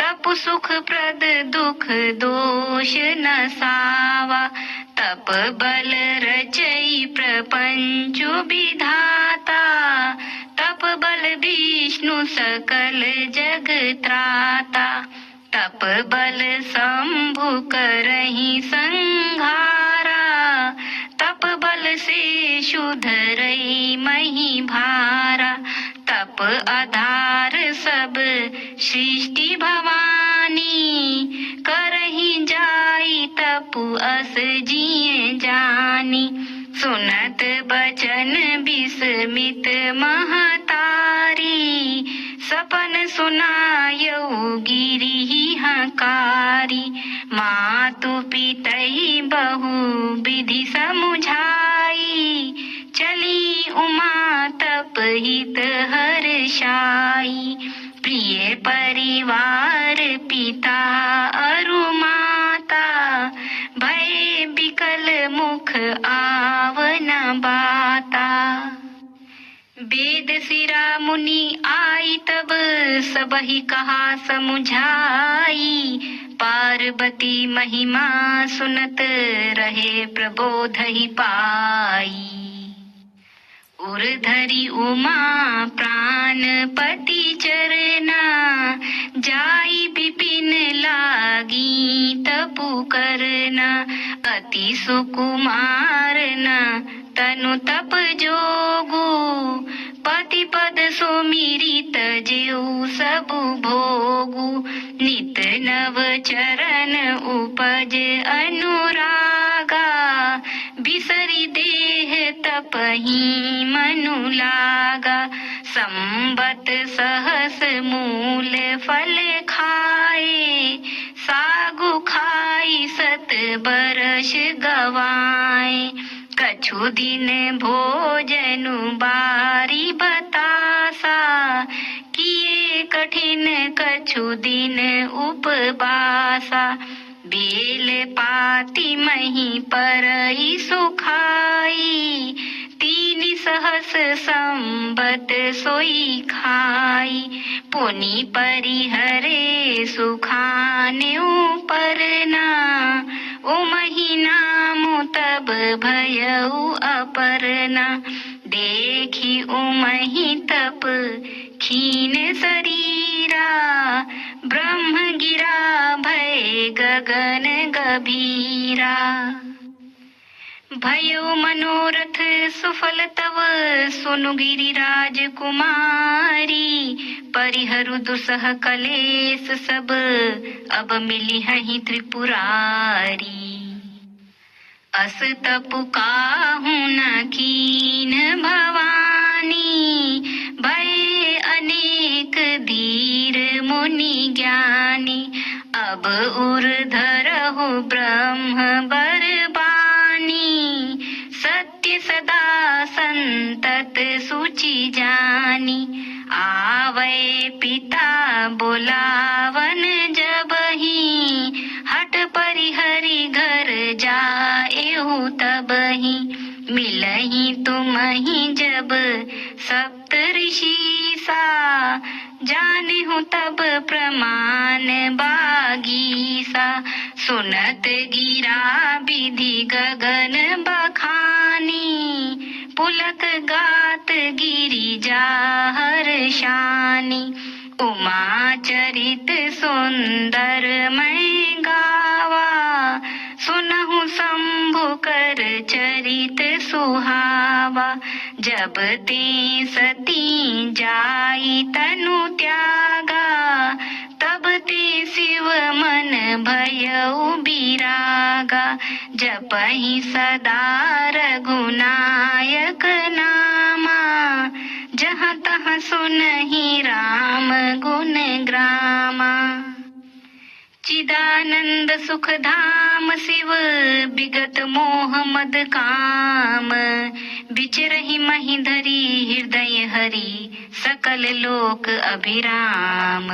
तप सुख प्रद दुख दोष न सावा, तप बल रचई प्रपंचु विधाता, तप बल विष्णु सकल जग त्राता, तप बल शंभु करहि संहारा, तप बल से शुधरई मही भारा, तप आधार सब सृष्टि भवानी, करहि जाई तपु अस जिए जानी, सुनत बचन विस्मित महतारी, सपन सुनायऊ गिरिहि हकारी, मातु पितहि बहु विधि समुझाई, चली उमा तप हित हर्षाई, प्रिय परिवार पिता अरु माता, भय बिकल मुख आवन बाता। वेद सिरा मुनि आई तब, सबहि कहा समुझाई, पार्वती महिमा सुनत रहे प्रबोधहि पाई। उर्धरि उमा प्राणपति चरना, जाई विपिन लागी तपु करना, अति सुकुमार न तनु तप जोगु, पति पद सुमिरित जेऊ सबु भोगु, नित नव चरण उपज अनुरागा, बिसरि देह तपहि मनु लागा, संबत सहस मूल फल खाए, सागु खाई सत बरस गवाए, कछु दिन भोजनु बारी बतासा, किए कठिन कछु दिन उपवासा, बेल पाती मही परई सुखाई, तीन सहस संबत सोई खाई, पुनि परिहरे सुखाने परना, ओ महीना तब भयउ अपरना, देखी उमहि तप खीन शरीरा, ब्रह्म गिरा भय गगन गभीरा। भयो मनोरथ सुफल तव सुनु गिरिराज कुमारी, परिहरु दुसह कलेस सब अब मिली हहि त्रिपुरारी। अस तपु काहू न कीन भवानी, भय अनेक धीर मुनि ज्ञानी, अब उर धरहु ब्रह्म बरबानी, सत्य सदा संतत सुचि जानी, आवै पिता बोलावन जबहि, हट परिहरि घर जाएहु तबहि, मिलहि तुमहि जब सप्त ऋषि सा, जानेहु तब प्रमाण बागीसा, सुनत गिरा विधि गगन बखानी, पुलक गात गिरिजा हर्षानी, उमा चरित सुंदर मैं गावा, सुनहु शंभु कर चरित सुहावा, जब ते सती जाई तनु त्यागा, तब ते शिव मन भयउ बिरागा, जपहि सदा रघुनायक नामा, जहाँ तहाँ सुनहि राम गुण ग्रामा। चिदानंद सुख धाम शिव विगत मोह मद काम, विचरहि महि धरी हृदय हरि, सकल लोक अभिराम।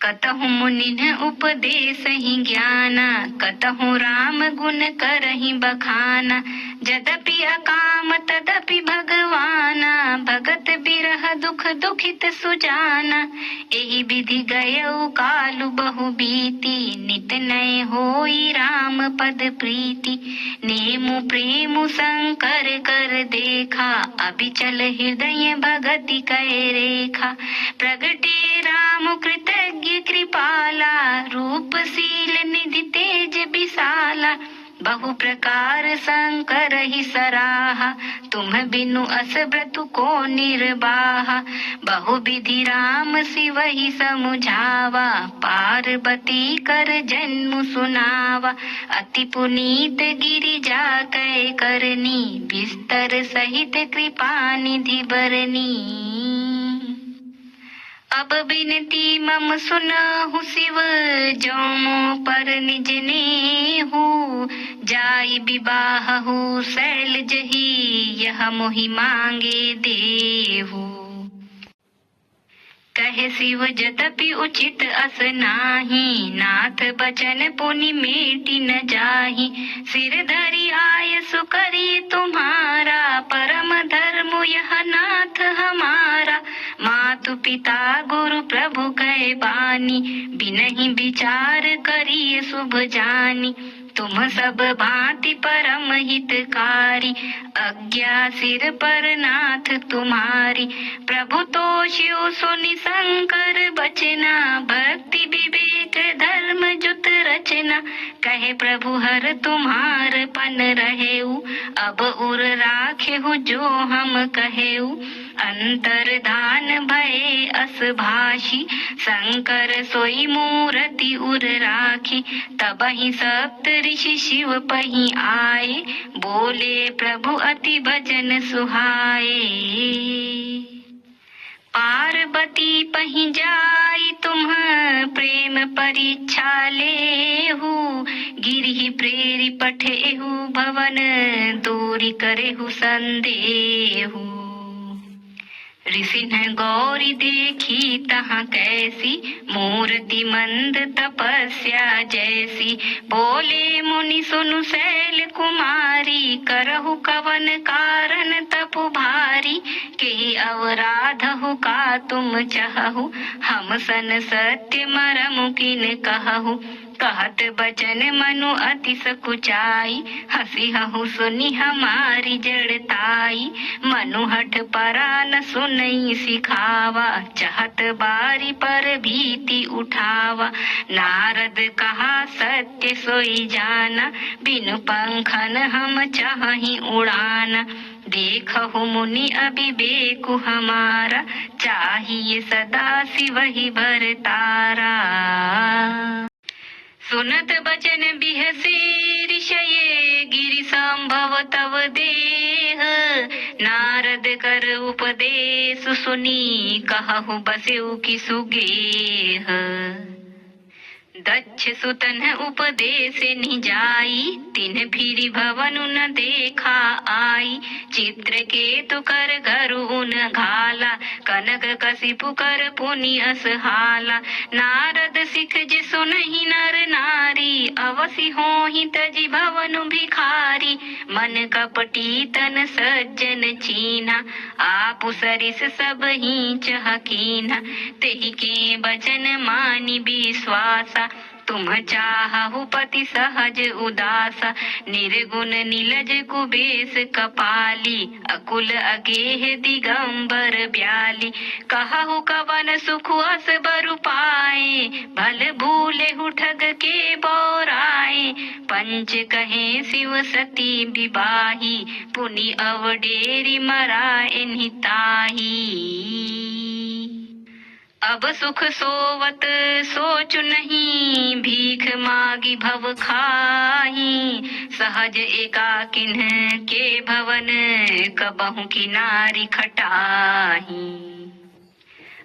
कतहु मुनि उपदेसहि ज्ञाना, कतहु राम गुण करहि बखाना, जदपि अकाम तदपि भगवाना, भगत बिरह दुख दुखित सुजाना, एहि विधि गयउ कालु बहु बीती, नित नय होई राम पद प्रीति, नेमु प्रेमु शंकर कर देखा, अबिचल हृदय भगति कै रेखा, प्रगटे राम कृतज्ञ कृपाला, रूपशील निधि तेज विशाला, बहु प्रकार शंकर ही सराहा, तुम बिनु अस व्रतु को निर्वाहा, बहु विधि राम शिव ही समुझावा, पार्वती कर जन्म सुनावा, अति पुनीत गिरिजा कै करनी, विस्तर सहित कृपा निधि बरनी। अब बिनती मम सुनहु शिव, जौमो पर निज नेहु, जाई विवाहहु शैल जही, यह मोहि मांगे देहु। कहे शिव जदपि उचित अस नाही, नाथ बचन पुनि मेटि न जाहि, सिर धरि आयसु करी तुम्हारा, परम धर्म यह नाथ हमारा, मातु पिता गुरु प्रभु कै बानी, बिनहि विचार करिए शुभ जानी, तुम सब भांति परम हितकारी, आज्ञा सिर पर नाथ तुम्हारी, प्रभु तो शिव सुनि शंकर बचना, भक्ति विवेक धर्म जुत रचना, कहे प्रभु हर तुम्हार पन रहेऊ, अब उर राखेहु जो हम कहेऊ, अंतर्धान भये अस भाषी, शंकर सोई मूरति उर राखी, तबहि सप्त ऋषि शिव पहि आए, बोले प्रभु अति भजन सुहाए। पार्वती पहि जाई तुम प्रेम परीक्षा लेहु, गिरि प्रेरि पठेहु भवन, दूरी करेहु संदेहु। ऋषि गौरी देखी तहाँ कैसी, मूर्ति मंद तपस्या जैसी। बोले मुनि सुनु शैल कुमारी, करहु कवन कारण तपु भारी। के अवराध हो का तुम चाहु, हम सन सत्य मरमु किन कहु। कहत बचन मनु अति सकुचाई, हसी हहु सुनी हमारी जड़ताई। मनु हठ परा न सुनई सिखावा, चाहत बारी पर भीति उठावा। नारद कहा सत्य सोई जाना, बिनु पंखन हम चाहि उड़ाना। देखहु मुनि अविवेकु हमारा, चाहिए सदा शिवहि भरतारा। सुनत बचन बिहसे ऋषये, गिरि संभव तव देह। नारद कर उपदेश सुनी, कहु बसेउ की सुगेह। दक्ष सुतन उपदेश निजाई, तिन फिरी भवनु न देखा आई। चित्रकेतु कर घरु उन घाला, कनक कसिपु कर पुनि असहाला। नारद सिख जे सुनहि नर नारी, अवसि होहि तजि भवनु भिखारी। मन कपटी तन सज्जन चीना, आपु सरिस सब ही चहकीना। तेहि के बचन मानि विश्वासा, तुम चाहु पति सहज उदासा। निर्गुण नीलज कुबेश कपाली, अकुल अगेह दिगंबर ब्याली। कहु कवन सुख अस बरु पाए, भल भूले ठग के बोराए। पंच कहे शिव सती विवाही, पुनि अवडेरी मराए निताही। अब सुख सोवत सोचु नहीं, भीख मागी भव खाही। सहज एकाकिन के भवन, कबहु किनारी खटाही।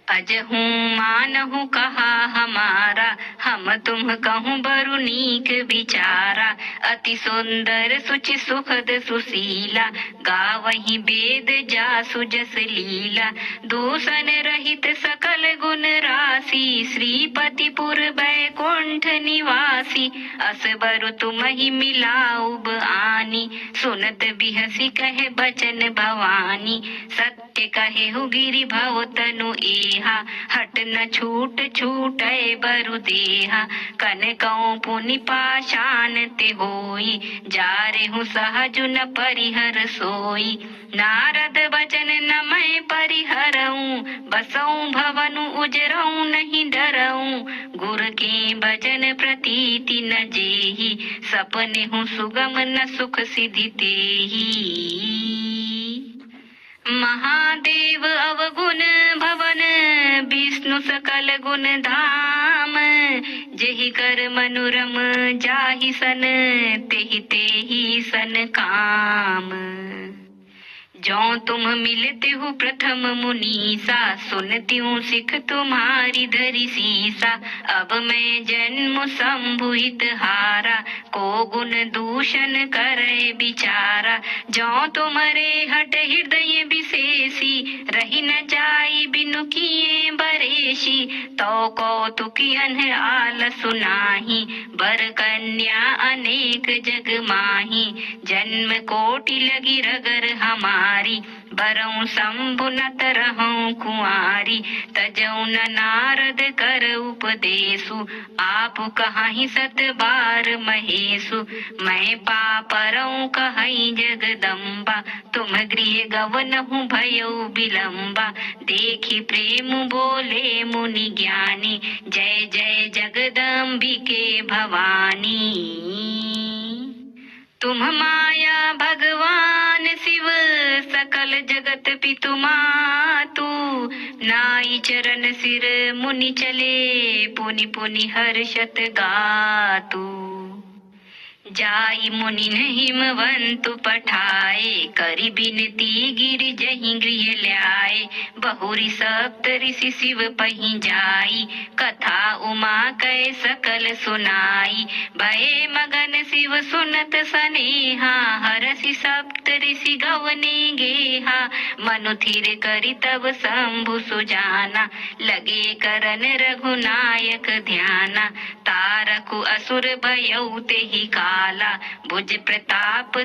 अजहू मानहु कहा हमारा, हम तुम कहूँ बरु नीक विचारा। अति सुंदर सुचि सुखद सुशीला, गावही वेद जासु जस लीला। दूषण रहित सकल गुण राशि, श्रीपति पुर बैकुंठ निवासी। अस बरु तुम ही मिलाउब आनी, सुनत बिहसी कहे बचन भवानी। सत्य कहे हु गिरि भव तनु एहा, हट न छूट छूटे बरु देहा। कनकौ पुनि पाषाण ते होई, जारे हूँ सहज न परिहर सोई। नारद बचन न मैं परिहरऊं, बसऊं भवनु उजरऊं नहीं डरऊं। गुर के बचन प्रतीति न जेहि, सपने हूँ सुगम न सुख सिद्धि तेहि। महादेव अवगुण भवन, विष्णु सकल गुण धाम। जेहि कर मनुरम जाहि सन, तेहि तेहि सन काम। जो तुम मिलते हो प्रथम मुनीसा, सुनती हूँ सिख तुम्हारी धरी सीसा। अब मैं जन्म संभुहित हारा, को गुण दूषण करे बिचारा। जो तुम्हारे हट हृदय विशेषी, रही न जाई बिनु किए बरेशी। तो कौतुकियन आल सुनाही, बर कन्या अनेक जग माही। जन्म कोटि लगी रगर हमारी, बरऊं शंभु न तरहूं कुंवारी। तजऊ न नारद कर उपदेशु, आप कहाहि सत बार महेशु। मैं पापरऊं कहई जगदम्बा, तुम गृह गवनहु भयउ विलंबा। देखी प्रेम बोले मुनि ज्ञानी, जय जय जगदम्बिके भवानी। तुम माया भगवान शिव, सकल जगत पितु मातु। नाई चरण सिर मुनि चले, पुनि पुनि हर्षत गातु। जाई मुनि हिमवंतु पठाए, करी बिनती गिर जहि गृह ल्याए। बहुरी सप्त ऋषि शिव पहि जाई, कथा उमा कै सकल सुनाई। भये मगन शिव सुनत सनेहा, हरसि सप्त ऋषि गवने गेहा। मनु थिर करि तब शंभु सुजाना, लगे करन रघुनायक ध्याना। तारकु असुर भयउ तेहि काला, भुज प्रताप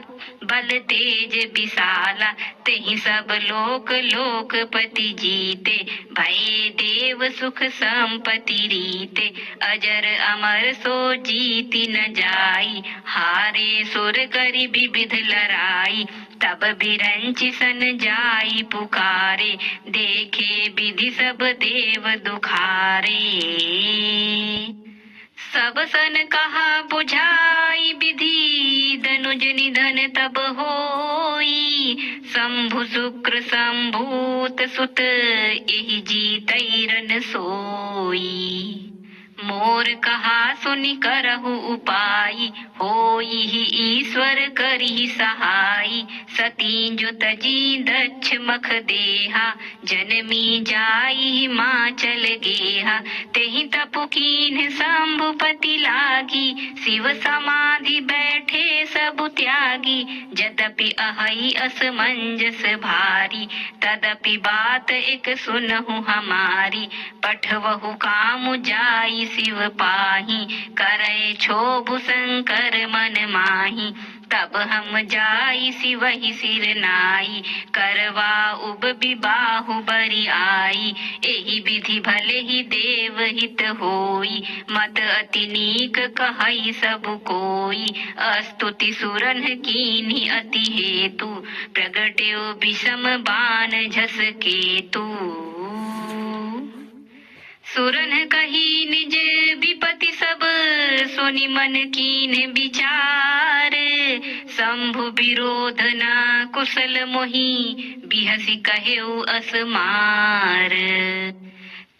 बल तेज विशाला। तेहि सब लोक लोकपति जीते, भये देव सुख संपत्ति रीते। अजर अमर सो जीति न जाई, हारे सुर करि विविध लड़ाई। तब बिरंचि सन जाई पुकारे, देखे विधि सब देव दुखारे। सब सन कहा बुझाई विधि, धनुज निधन तब होई। शंभु शुक्र संभूत सुत, एहि जीतै रन सोई। मोर कहा सुनि करहु उपाय, होई ही ईश्वर करिहि सहाय। सती जो तजी दक्ष मख देहा, जनमी जाई हिमाचल गेहा। तेहि तपु कीन्ह शंभुपति लागी, शिव समाधि बैठे सबु त्यागी। यद्यपि अहै असमंजस भारी, तदपि बात एक सुनहु हमारी। पठवहु काम जाई शिव पाही, करे क्षोभ शंकर मन माही। तब हम जाई शिवहि सिर नाई, करवा उब विबाहु बरि आई। एहि विधि भले ही देव हित होई, मत अति नीक कहई सब कोई। स्तुति सुरन कीन्ही अति हेतु, प्रगट्यो विषम बाण झस केतु। सुरन कही निज विपति सब, सुनि मन कीन्ह विचार। शंभु विरोध न कुशल मोहि, बिहसि कहेउ असमार।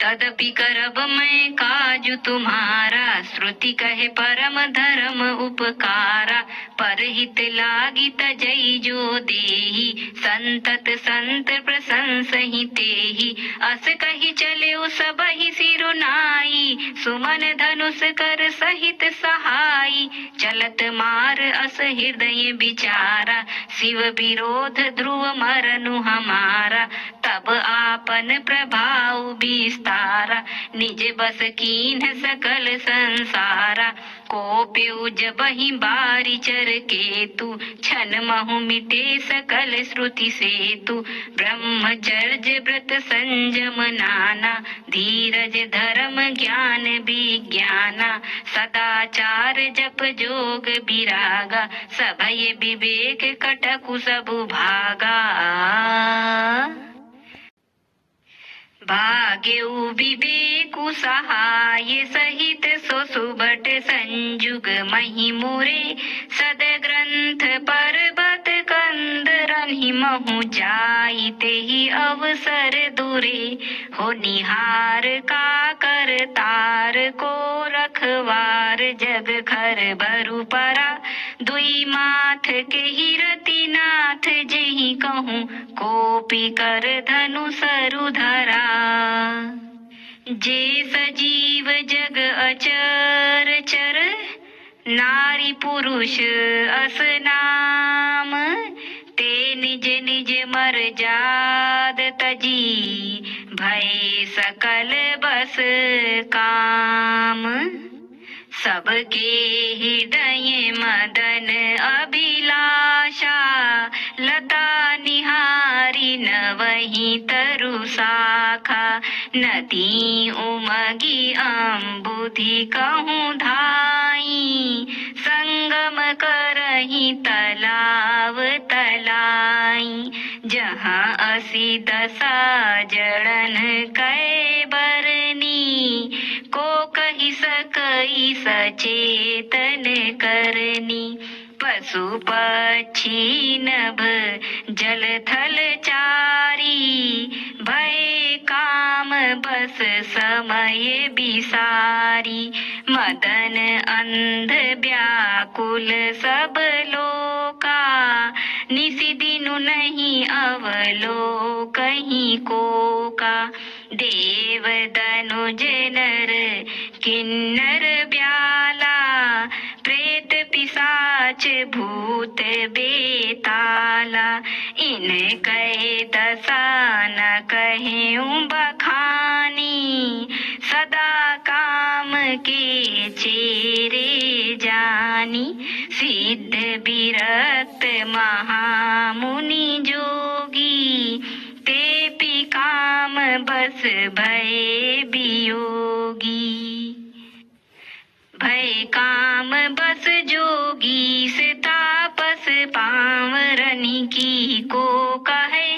तदपि करब मैं काजु तुम्हारा, श्रुति कहे परम धर्म उपकारा। परहित लागी तजई जो देही, संतत संत प्रशंसहि तेहि। अस कहि चले सबहि सिरुनाई, सुमन धनुष कर सहित सहाई। चलत मार अस हृदय विचारा, शिव विरोध ध्रुव मरनु हमारा। तब आपन प्रभाव विस्तारा, निज बस कीन्ह सकल संसारा। कोप्यु जबहि बारी चर केतु, छन महु मिटे सकल श्रुति सेतु। ब्रह्मचर्य व्रत संयम नाना, धीरज धर्म ज्ञान विज्ञाना। सदाचार जप जोग विरागा, सभय विवेक कटकु सबु भागा। भाग्यउ विवेकु सहाय सहित, सो सुबट संजुग महि मुरे। सद ग्रंथ पर्वत कंदरहि महु जाई, तेहि अवसर दुरे। हो निहार का कर तार को रखवार, जग खर भरु परा। दुई माथ के हिरति नाथ, जेहि कहूँ कोपी कर धनु सरु धरा। जे सजीव जग अचर चर, नारी पुरुष अस नाम। ते निज निज मर जाद तजी, भय सकल बस काम। सबके हृदय मदन अभिलाषा, लता निहारी नवहि तरु शाखा। नदी उमगी अम्बुधि कहूँ धाई, संगम करहि तलाव तलाई। जहाँ असी दशा जड़न कै बरनी, को कहि सकई सचेतन करनी। पशु पक्षी नभ जल थल चारी, भय काम बस समय बिसारी। मदन अंध व्याकुल सब लोका, निसि दिनु नहीं अवलो कहीं को का। देव दनुज नर किन्नर ब्याला, प्रेत पिशाच भूत बेताला, इन कहे दशा न कहें बखानी, सदा काम के चेरे जानी। सिद्ध विरक्त महामुनि जोगी, ते पी काम बस भय वियोगी। भय काम बस जोगी से तापस पावरनि की को कहे,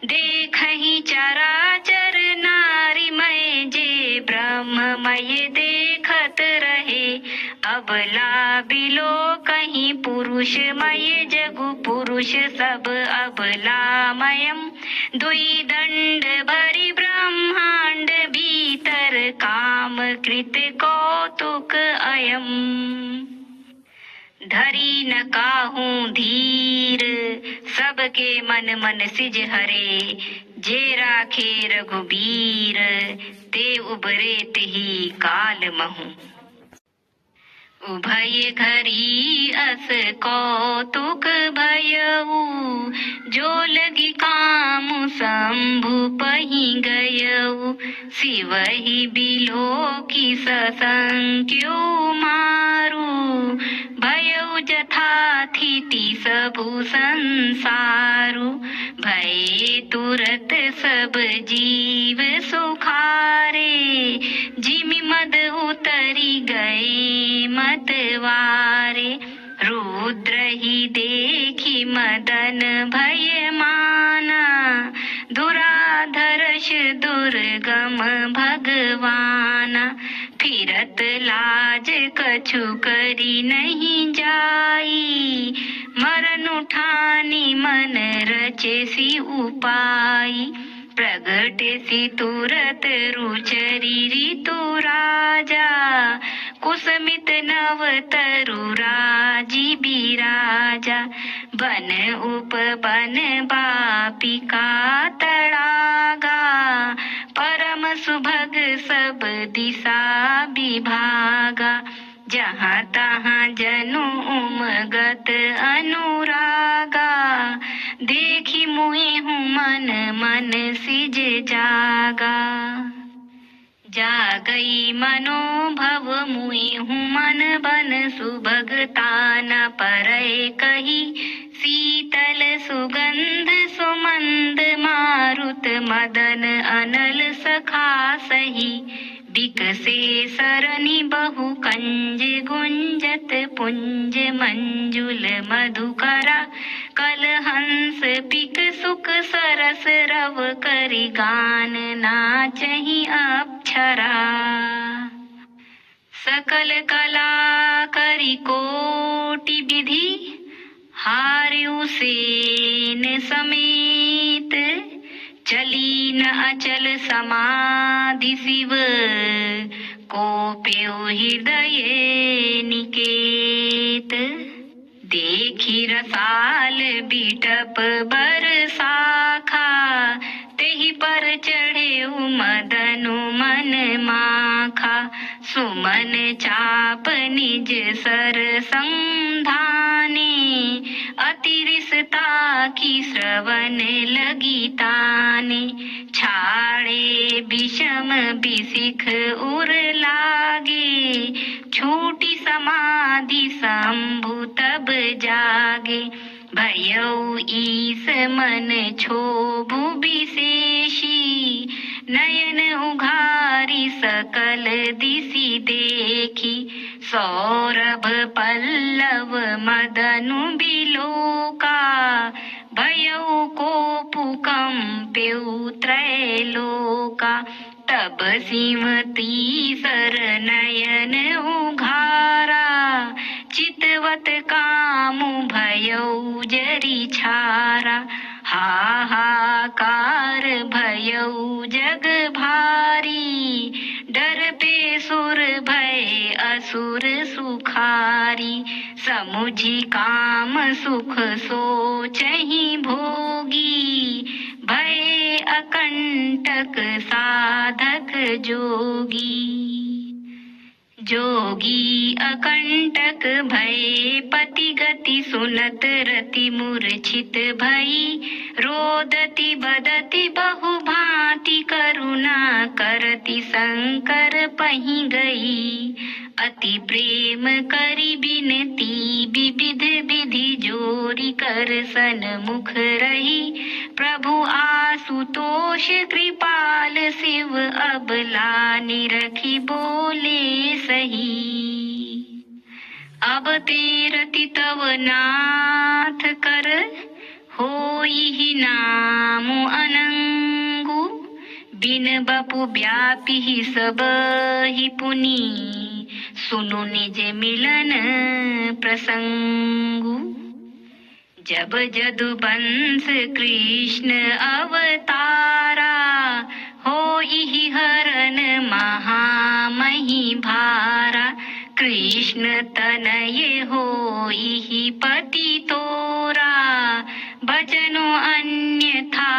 देखहि चराचर नारी मय जे ब्रह्ममय देखत रहे। अबला बिलो कहीं पुरुषमय जगु पुरुष सब अबलामयम्, दुई दंड भरि ब्रह्मांड भीतर काम कृत कौतुक अयम्। धरी न काहू धीर सबके मन मन सिज हरे, जे राखे रघुबीर ते उबरे तेहि काल महु। उभय घरी अस कौतुक भयऊ, जो लगी काम शंभु पहि गयऊ। शिवहि बिलो की ससंख्यो मारू, भयऊ जथा थिति सबु संसारु। भय तुरत सब जीव सुखारे, जिमि मद उतरी गए मतवारे। रुद्र ही देखी मदन भय माना, दुराधरष दुर्गम भगवाना। फिरत लाज कछु करी नहीं जाई, मरन उठानी मन रचे सी उपाई। प्रगट सी तुरत रुचरी ऋतु राजा, कुसमित नव तरु राजी बिराजा। बन उपवन बापिका तड़ागा, परम सुभग सब दिशा विभागा। जहाँ तहाँ जनु उमगत अनुरागा, देखी मुहि हूँ मन मन सिज जागा। जागई मनोभव मुहि हूँ मन बन सुभगता न परय कही। शीतल सुगंध सुमंद मारुत मदन अनल सखा सही। बिकसे सरनि बहु कंज गुंजत पुंज मंजुल मधुकरा। कलहंस पिक सुख सरस रव करि गान नाचहि अप्सरा। सकल कला करि कोटि विधि, हार्यु सेन समेत। चली न अचल समाधि शिव, कोप्यो हृदय निकेत। देखी रसाल बिटप बरसाखा, तेहि पर चढ़े मदनु मन माखा। सुमन चाप निज सर संधाने, अति रिसता की श्रवण लगी ताने। छाड़े विषम बिसिख उर लागे, छूटी समाधि शंभु तब जागे। भयउ ईस मन क्षोभु विशेषी, नयन उघारी सकल दिशि देखी। सौरभ पल्लव मदनु बिलोका, भयउ कोपु कंप्यउ त्रैलोका। तब सिमती सर नयन उघारा, चितवत कामु भयउ जरि छारा। हाहाकार भयउ जग भारी, डर पे सुर भय असुर सुखारी, समुझी काम सुख सोचहि भोगी, भय अकंटक साधक जोगी। जोगी अकंटक भय पति गति सुनत रति मूर्छित भई, रोदति बदति बहु भांति करुणा करति शंकर पहि गई। अति प्रेम करि बिनती विविध विधि जोरी कर सन्मुख रही, प्रभु आशुतोष कृपाल शिव अबला रखी बोले सही। अब तेरति तव नाथ कर होई नाम अनंगु, बिन बपु व्यापी सब ही पुनी, सुनु निज मिलन प्रसंगु। जब जदुवंश कृष्ण अवतारा, होई हरन महामही भारा, कृष्ण तनय होई पति तोरा, बचनो अन्यथा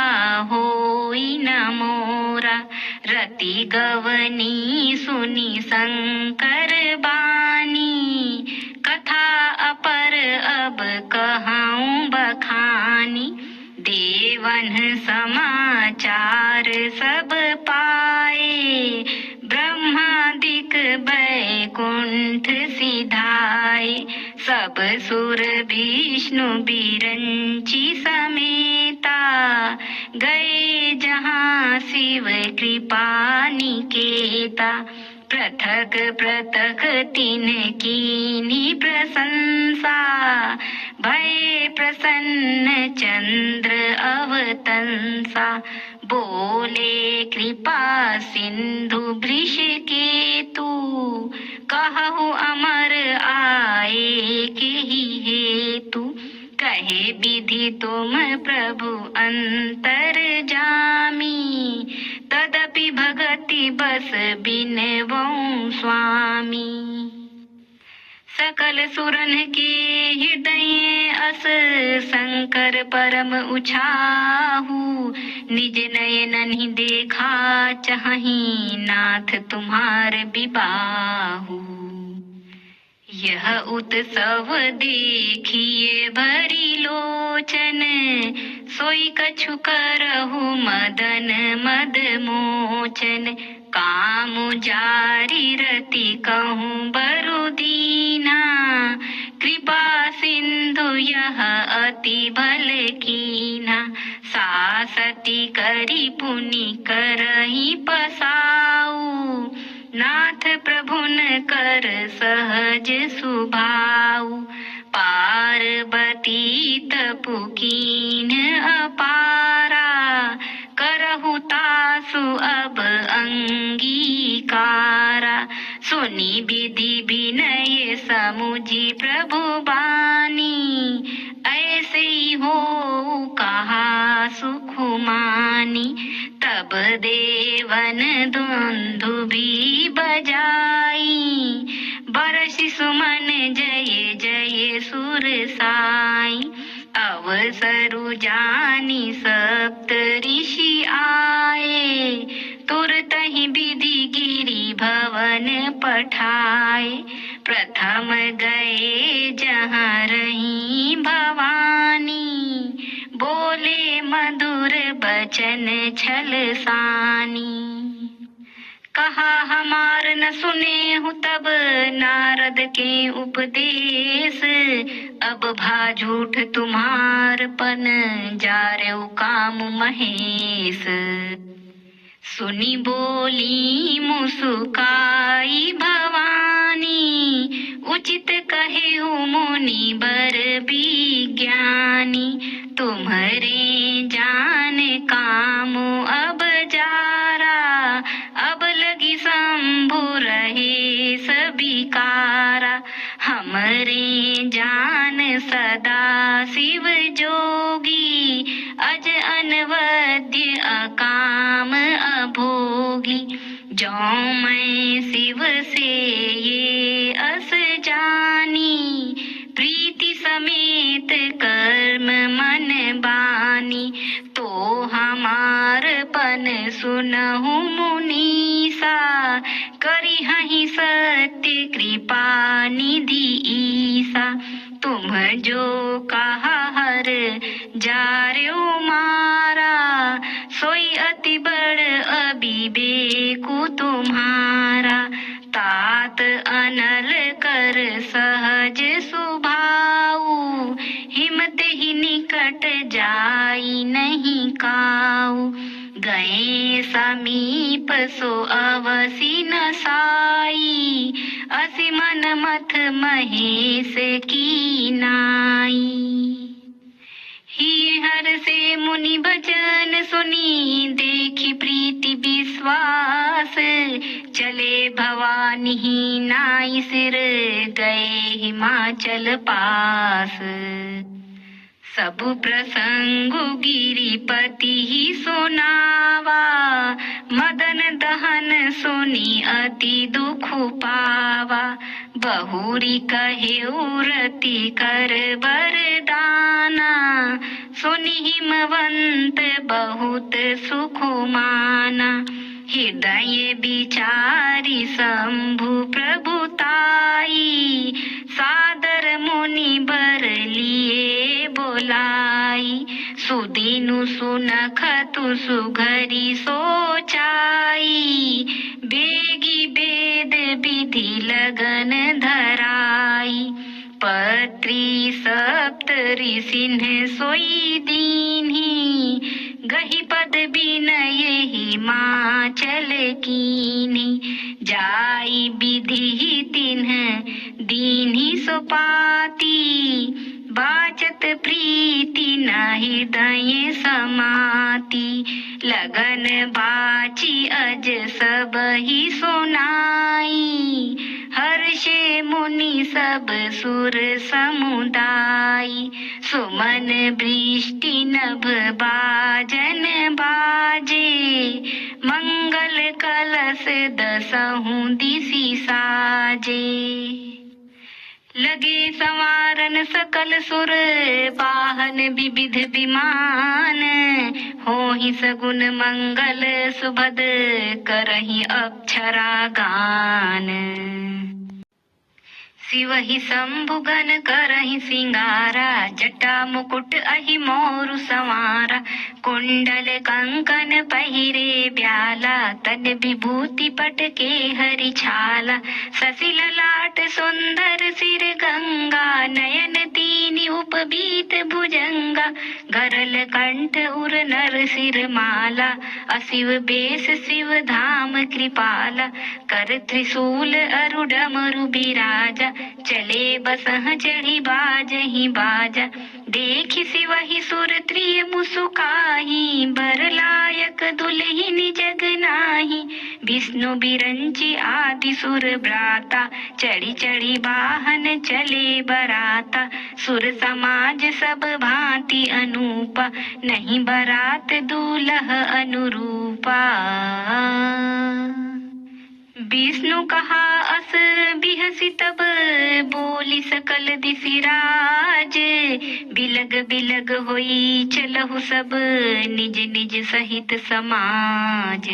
होई न मोरा। रति गवनी सुनी शंकर बानी, कथा अपर अब कहूँ बखानी। देवन समाचार सब पाए, ब्रह्मादिक बैकुंठ सिधाए। सब सुर विष्णु बिरंची समेता, गए जहाँ शिव कृपा निकेता। पृथक पृथक तिन कीनी प्रशंसा, भय प्रसन्न चंद्र अवतंसा। बोले कृपा सिंधु वृषकेतु, कहु अमर आए के ही हेतु। कहे विधि तुम प्रभु अंतर जामी, तदपि भगति बस बिनवऊँ स्वामी। सकल सुरन के हृदय अस शंकर परम उछाहु, निज नयन देखा चाहि नाथ तुम्हार विबाहु। यह उत्सव देखिए भरी लोचन, सोई कछु करहु मदन मद मोचन। काम जारी रति कहूँ बरु दीना, कृपा सिंधु यह अति भल कीना। सासती करी पुनि करही पसाऊ, नाथ प्रभुन कर सहज सुभाऊ। पार्वती तपु कीन अपारा, करहु तासु अब अंगीकारा। सुनी विधि विनय समुझी प्रभु बानी, ऐसे ही हो कहा सुखुमानी। तब देवन दुंदुभी बजाई, बरसि सुमन जय जय सुर साई। अवसरु जानी सप्त ऋषि आए, तुरत ही विधि गिरि भवन पठाए। प्रथम गए जहाँ रही भवानी, बोले मधुर बचन छल सानी। कहा हमार न सुने हूँ तब नारद के उपदेश, अब भा झूठ तुम्हार पन जारऊ काम महेश। सुनी बोली मुसुकाई भवानी, उचित कहे हूँ मुनि बर विज्ञानी। तुम्हारे जान काम अब जारा, अब लगी शंभु रहे सबिकारा। हमरे जान सदा शिव जोगी, अज अनवद्य अकाम अभोगी। जो मैं शिव से ये अस जानी, प्रीति समेत कर्म मन बानी, तो हमार पन सुनहु मुनीसा, करी हहि सत्य कृपा निधि ईसा। तुम जो कहा हर जार्यो मारा, सोई अति बड़ अविवेकु तुम्हारा। तात अनल कर सहज सुभाऊ, हिम्मत ही निकट जाई नहीं काऊ। गए समीप सो अवसि न साई, असि मन मथ महेश की नाई। ही हर से मुनि भजन सुनी, देखी प्रीति विश्वास, चले भवानी ही नाई सिर, गए हिमाचल पास। सब प्रसंगु गिरिपति ही सुनावा, मदन दहन सुनी अति दुख पावा। बहुरी कहे रति कर वरदाना, सुनि हिमवंत बहुत सुख माना। हृदय विचारी शंभु प्रभुताई, सादर मुनि बर लिए बोलाई। सुदीनु सुनखतु सुघरी सोचाई, बेगी वेद विधि लगन धराई। पत्री सप्तरी सिंह सोई दीन्ही, गही पद विनय हिमाचल कीन्ही। जाई विधि तिन्ह दीन्ही सुपाती, बाचत प्रीति न हृदय समाती। लगन बाची अज सब ही सुनाई, हर्षे मुनि सब सुर समुदाय। सुमन वृष्टि नभ बाजन बाजे, मंगल कलश दसहु दिशि साजे। लगे संवारन सकल सुर, वाहन विविध विमान। होहि सगुन मंगल सुभद, करहि अप्सरा गान। शिव ही शंभु गण करहि सिंगारा, जटा मुकुट अहि मोरु संवारा। कुंडल कंकन पहिरे ब्याला, तन विभूति पटके हरि छाला। शशि ललाट सुंदर सिर गंगा, नयन तीनि उपबीत भुजंगा। गरल कंठ उर नर सिर माला, अशिव बेस शिव धाम कृपाला। कर त्रिशूल अरु डमरु बिराजा, चले बसह चढ़ी बाजहि बाजा। देखि शिवहि सुर त्रिय मुसुकाहि, बर लायक दुलहिन जग नाही। विष्णु बिरंची आदि सुर ब्राता, चढ़ी चढ़ी वाहन चले बराता। सुर समाज सब भांति अनूपा, नहीं बरात दूल्ह अनुरूपा। विष्णु कहा अस बिहसी तब, बोली सकल दिसिराज। बिलग बिलग होई चलहु सब, निज निज सहित समाज।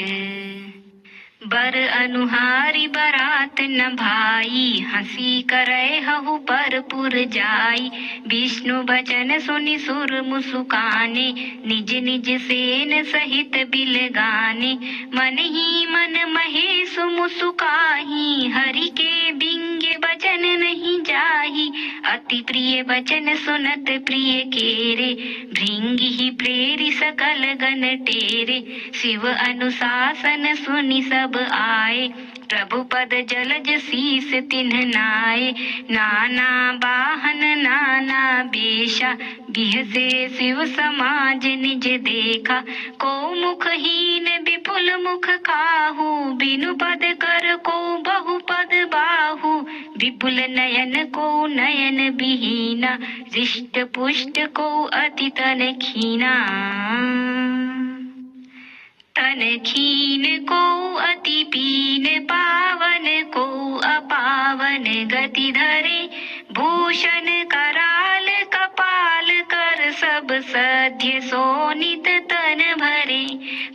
बर अनुहारी बरात न भाई, हंसी करे हहु पर पुर जाई। विष्णु बचन सुनि सुर मुसुकाने, निज निज सेन सहित बिल गाने। मन ही मन महेश मुसुकाहि, हरि के बिंगे बचन नहीं जाही। अति प्रिय बचन सुनत प्रिय केरे, भृंगी ही प्रेरी सकल गण टेरे। शिव अनुशासन सुनि सब आए, प्रभु पद जलज शीस तिन्ह नाए। नाना वाहन नाना बेशा, बिहसे शिव समाज निज देखा। को मुखहीन विपुल मुख काहू, बिनु पद कर को बहु पद बाहू। विपुल नयन को नयन विहीना, रिष्ट पुष्ट को अति तन खीना। तन खीन को अति पीन, पावन को अपावन गति धरे। भूषण कराल कपाल कर, सब सध्य सोनित तन भरे।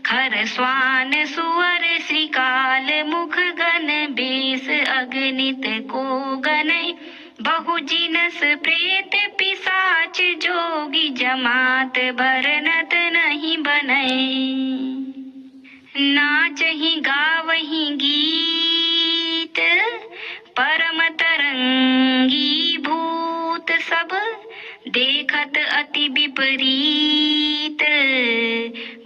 खर स्वान सुअर श्रीकाल, मुख गण बेस अगणित को गनय। बहु जिनस प्रेत पिशाच, जोगी जमात बरनत नहीं बनय। नाचहि गावहि गीत, परम तरंगी भूत सब। देखत अति विपरीत,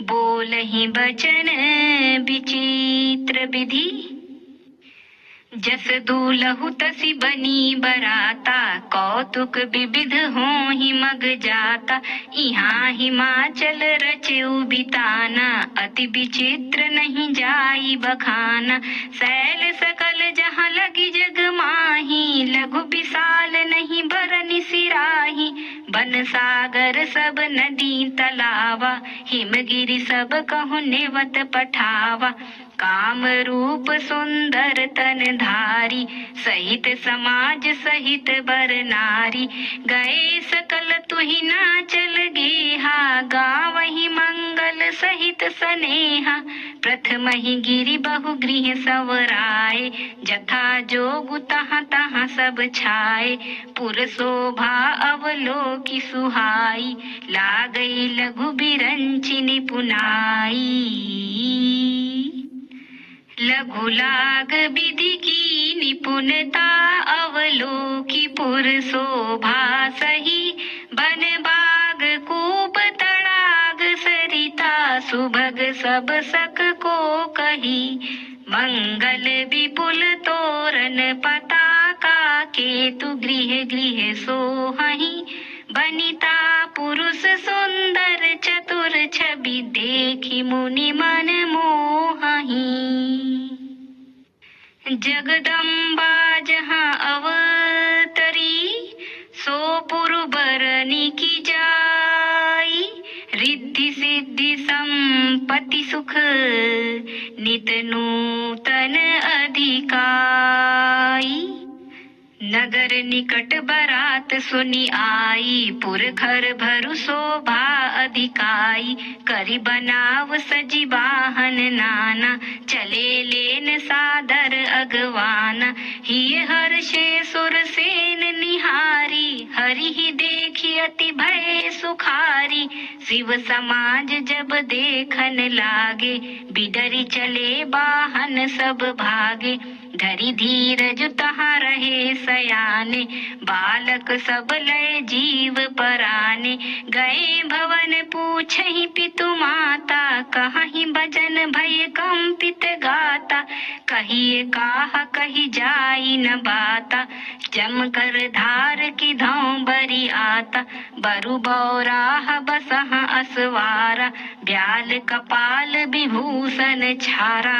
बोलहि बचन विचित्र विधि। जस दूलहु तसि बनी बराता, कौतुक विविध होहि मग जाता। इहाँ हिमाचल रचउ बिताना, अति विचित्र नहीं जाई बखाना। शैल सकल जहाँ लगी जग माही, लघु विशाल नहीं बरनि सिराही। बन सागर सब नदी तलावा, हिमगिरि सब कहु नेवत पठावा। काम रूप सुंदर तन धारी, सहित समाज सहित बर नारी। गए सकल तुहि नाचल गेहा, गावहि मंगल सहित सनेहा। प्रथम ही गिरि बहु गृह सवराए, जथा जोगु तहाँ तहाँ सब छाए। पुर शोभा अवलोकि सुहाई, लागई लघु बिरंचि निपुनाई। लघु लाग विधि की निपुणता, अवलोकि पुर शोभा सही। बन बाग कूप तड़ाग सरिता, सुभग सब सक को कही। मंगल विपुल तोरण पताका, केतु गृह गृह सोहहि। बनिता पुरुष सुंदर चतुर, छवि देखि मुनि मन मोहहि। जगदम्बा जहाँ अवतरी, सो पुरु बरनी की जाई। रिद्धि सिद्धि संपत्ति सुख, नित नूतन अधिकाई। नगर निकट बरात सुनि आई, पुर घर भरु शोभा अधिकाई। करि बनाव सजी वाहन नाना, चले लेन सादर अगवाना। हिय हर्षे सुर सेन निहारी, हरि ही देखी अति भय सुखारी। शिव समाज जब देखन लागे, बिडरि चले वाहन सब भागे। धरि धीरज तहाँ रहे सयाने, बालक सब लय जीव पराने। गए भवन पूछहि पितु माता, कहहि भजन भय कंपित गाता। कहिए काह कही जाई न बाता, जम कर धार की धौ बरी आता। बरु बौराह बसह असवारा, ब्याल कपाल विभूषण छारा।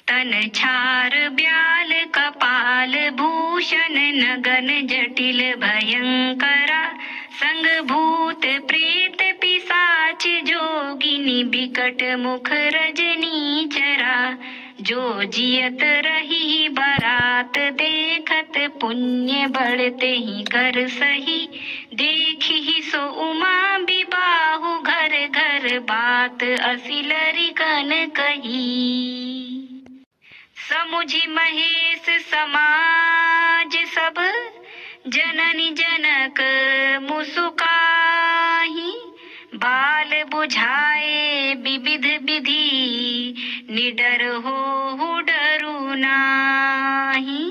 तन छार ब्याल कपाल भूषण, नगन जटिल भयंकरा। संग भूत प्रेत पिशाच, जोगिनी बिकट मुख रजनी चरा। जो जियत रही बरात देखत, पुण्य बढ़ते ही कर सही। देखी ही सो उमा बिबाहु, घर घर बात असिलरि कन कही। समुझि महेश समाज सब, जननी जनक मुसुकाहि। बाल बुझाए विविध विधि, निडर हो डरु नाही।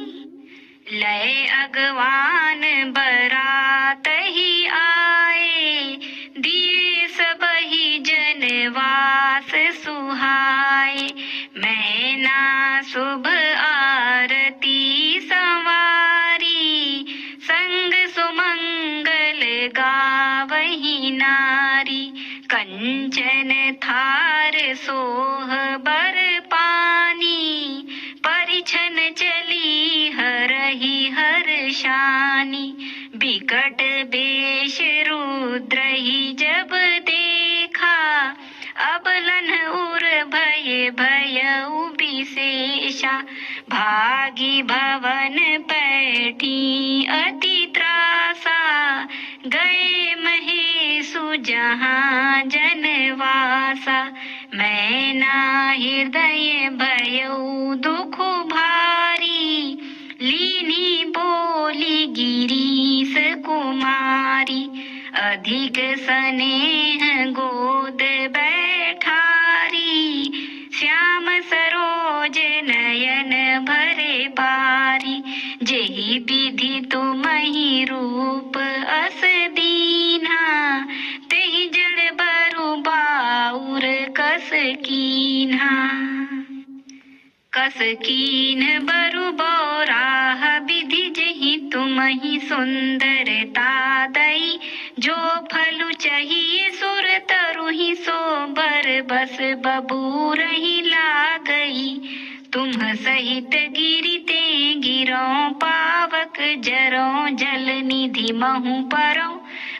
लय अगवान बरात ही आए, दिए सबहि जनवास सुहाए। मैना शुभ आरती संवारी, संग सुमंगल गावहि नारी। कंचन थार सोह बर पानी, परिछन चली हरहि हर्षानी। बिकट बेश रुद्र ही जब देखा, भयउ विशेषा, भागी भवन पैठी अति त्रासा, गए महेशु जहाँ जनवासा। मैना हृदय भयउ दुख भारी, लीनी बोली गिरीश कुमारी, अधिक स्नेह गोद बैठारी, श्याम सरोज नयन भरे बारी। जेहि विधि तुमहि रूप अस दीन्हा, तेहि जड़ बरु बाउर कस कीन्हा। कस कीन बरु बौराह विधि, जेहि तुमहि सुंदरता दई। जो फलु चाहिए सुर तरुहि, सो बर बस बबूरहि लागई। तुम सहित गिरिते गिरौं पावक, जरौं जल निधि महु परौं।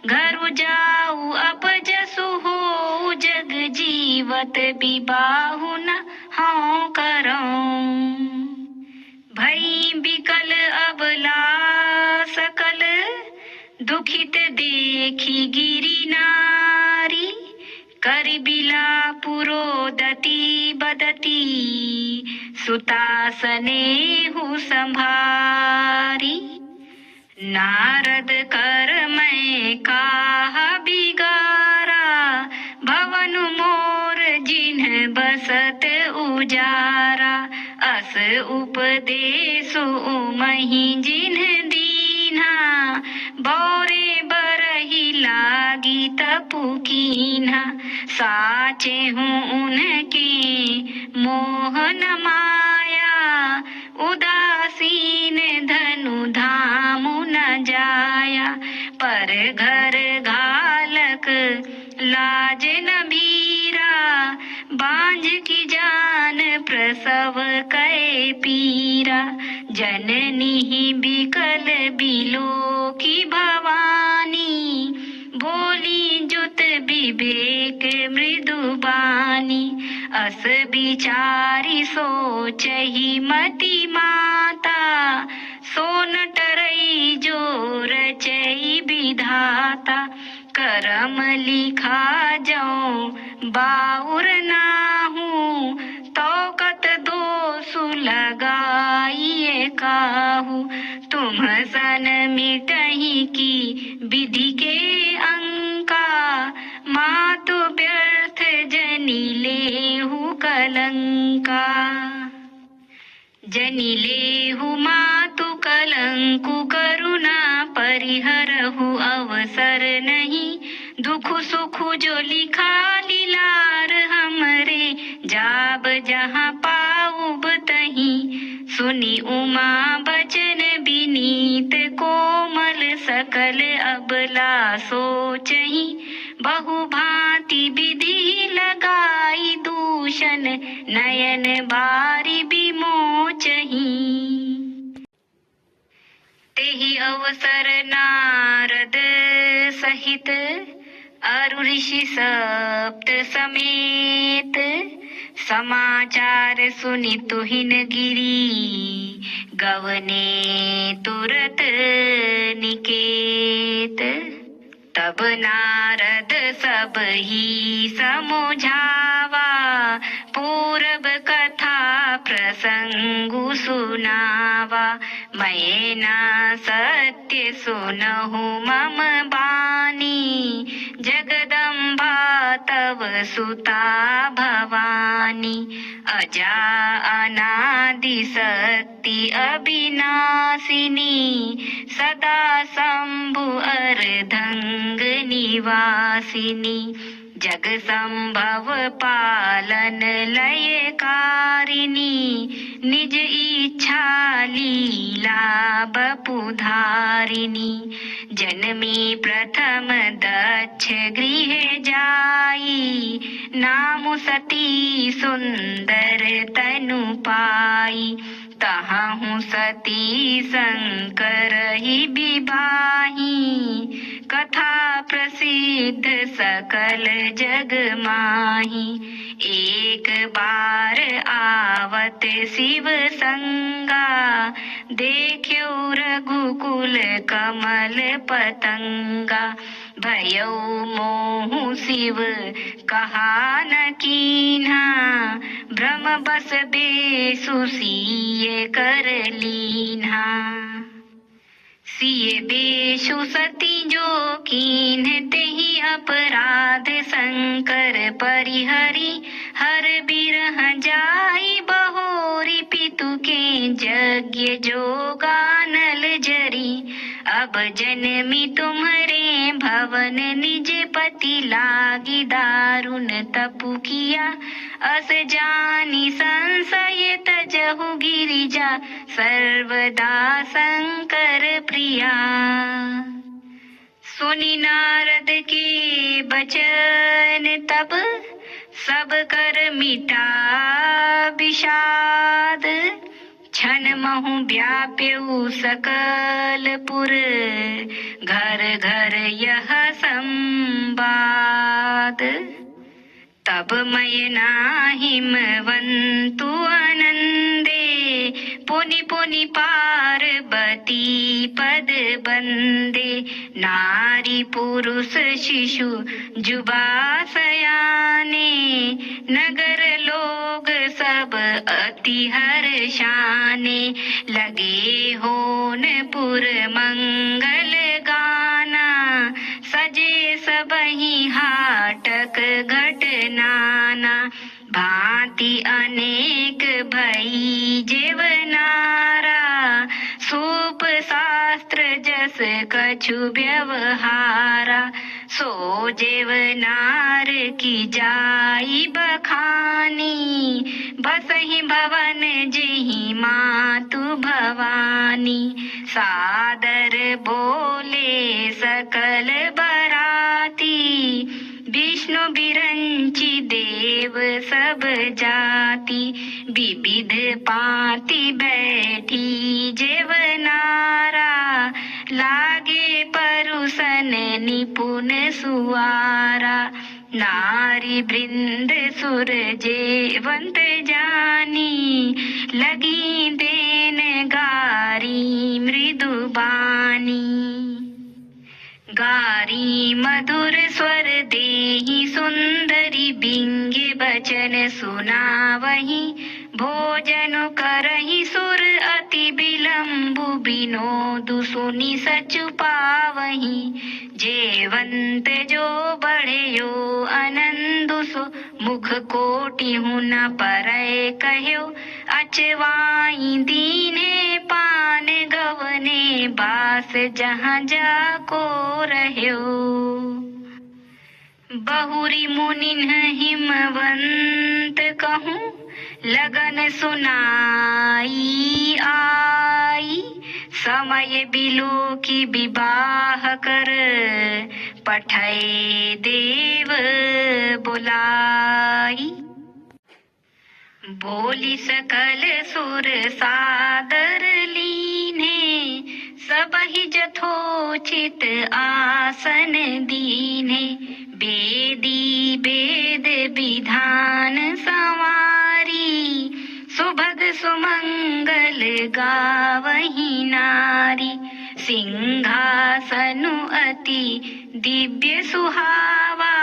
घरु जाऊ अब जसु हो, जग जीवत बिबाहु न हौं करौं। भई बिकल अबला सकल, दुखित देखी गिरि नारी। करि बिलापुरोदति बदती, सुता स्नेहु संभारी। नारद कर मैं काहा बिगारा, भवन मोर जिन्ह बसत उजारा। अस उपदेशु उमहि जिन्ह दीन्हा, बौरे बरहि लागी तपु कीन्हा। साचे हूँ उनके मोह न माया, उदासीन धनु धामु न जाया। पर घर घालक लाज न भीरा, बांझ की जान प्रसव कै पीरा। जननी बिकल बिलो की भवानी, बोली जुत विवेक मृदुबानी। अस विचारी सोचहि मति माता, सो न टरई जो रचई विधाता। करम लिखा जौं बाउर नाहू, तो कत दोषु लगाइए काहू। तुम सन मिटहि की विधि के अंका, मातु व्यर्थ जनि लेहु कलंका। जनि लेहु मातु कलंकु, करुणा परिहरहु अवसर नहीं। दुख सुख जो लिखा लीलार हमरे, जाब जहाँ पाऊब तहीं। सुनी उमा बचन विनीत, कोमल सकल अबला सोचहि। बहु भांति विधि लगाई, दूषण नयन बारी विमोचहि। तेहि अवसर नारद सहित, अरु ऋषि सप्त समेत। समाचार सुनि तुहिन गिरी, गवने तुरत निकेत। तब नारद सब ही समुझावा, पूरब कथा प्रसंगु सुनावा। मैं ना सत्य सुनहु मम बानी, जगदम्बा तव सुता भवानी। अजा अनादि शक्ति अविनाशिनी, सदा शंभु अर्धंग निवासिनी। जग संभव पालन लयकारिणी, निज इच्छा लीला बपुधारिणी। जन्मी प्रथम दक्ष गृह जाई, नाम सती सुंदर तनु पाई। तहाँ सती शंकर ही विवाही, कथा प्रसिद्ध सकल जग माही। एक बार आवत शिव संगा, देख्यो रघुकुल कमल पतंगा। भयो मोहु शिव कहा न कीन्हा, भ्रम बस बेसु सिय कर लीन्हा। सिय बेशु सती जो कीन्ह, तेहि अपराध शंकर परिहरि। हर बिरह जाई बहोरी, पितु के यज्ञ जो गानल जरी। अब जन्मी तुम्हरे भवन, निज पति लागी दारुण तपु किया। अस जानी संशय तजहु गिरिजा, सर्वदा शंकर प्रिया। सुनि नारद के बचन तब, सब कर मिटा विषाद। क्षण महु व्याप्यउ सकल पुर, घर घर यह संवाद। तब मयना हिमवंतु आनंदे, पुनि पुनि पार्वती पद बंदे। नारी पुरुष शिशु जुबा सयाने, नगर लोग सब अति हर्षाने। लगे होन पुर मंगल गाना, सजे सबहि हाटक घट नाना। भांति अनेक भई जेवनारा, सूप शास्त्र जस कछु व्यवहारा। सो जेवनार की जाई बखानी, बसहि भवन जेहि मातु भवानी। सादर बोले सकल बराती, विष्णु बिरंची देव सब जाति। विविध पाति बैठी जेवनारा, लागे परुसन निपुण सुआरा। नारी वृंद सुर जेवंत जानी, लगी देन गारी मृदुबानी। गारी मधुर स्वर देहि सुंदरी, बिंगे बचन सुनावही। भोजन करहि सुर अति विलंबु, बिनोदु सुनि सचु पावही। जेवंत जो बढ़यो आनंदु सो, मुख कोटि हूँ न परय कह्यो। अचवाई दीने पान गवने, बास जहाँ जाको रह्यो। बहुरी मुनिन हिमवंत कहूँ, लगन सुनाई आई। समय बिलो की विवाह कर, पठय देव बुलाई। बोली सकल सुर सादर लीन्हे, सबहि जथोचित आसन दीन्हे। वेदी वेद विधान संवारी, सुभग सुमंगल गावही नारी। सिंहासनु अति दिव्य सुहावा,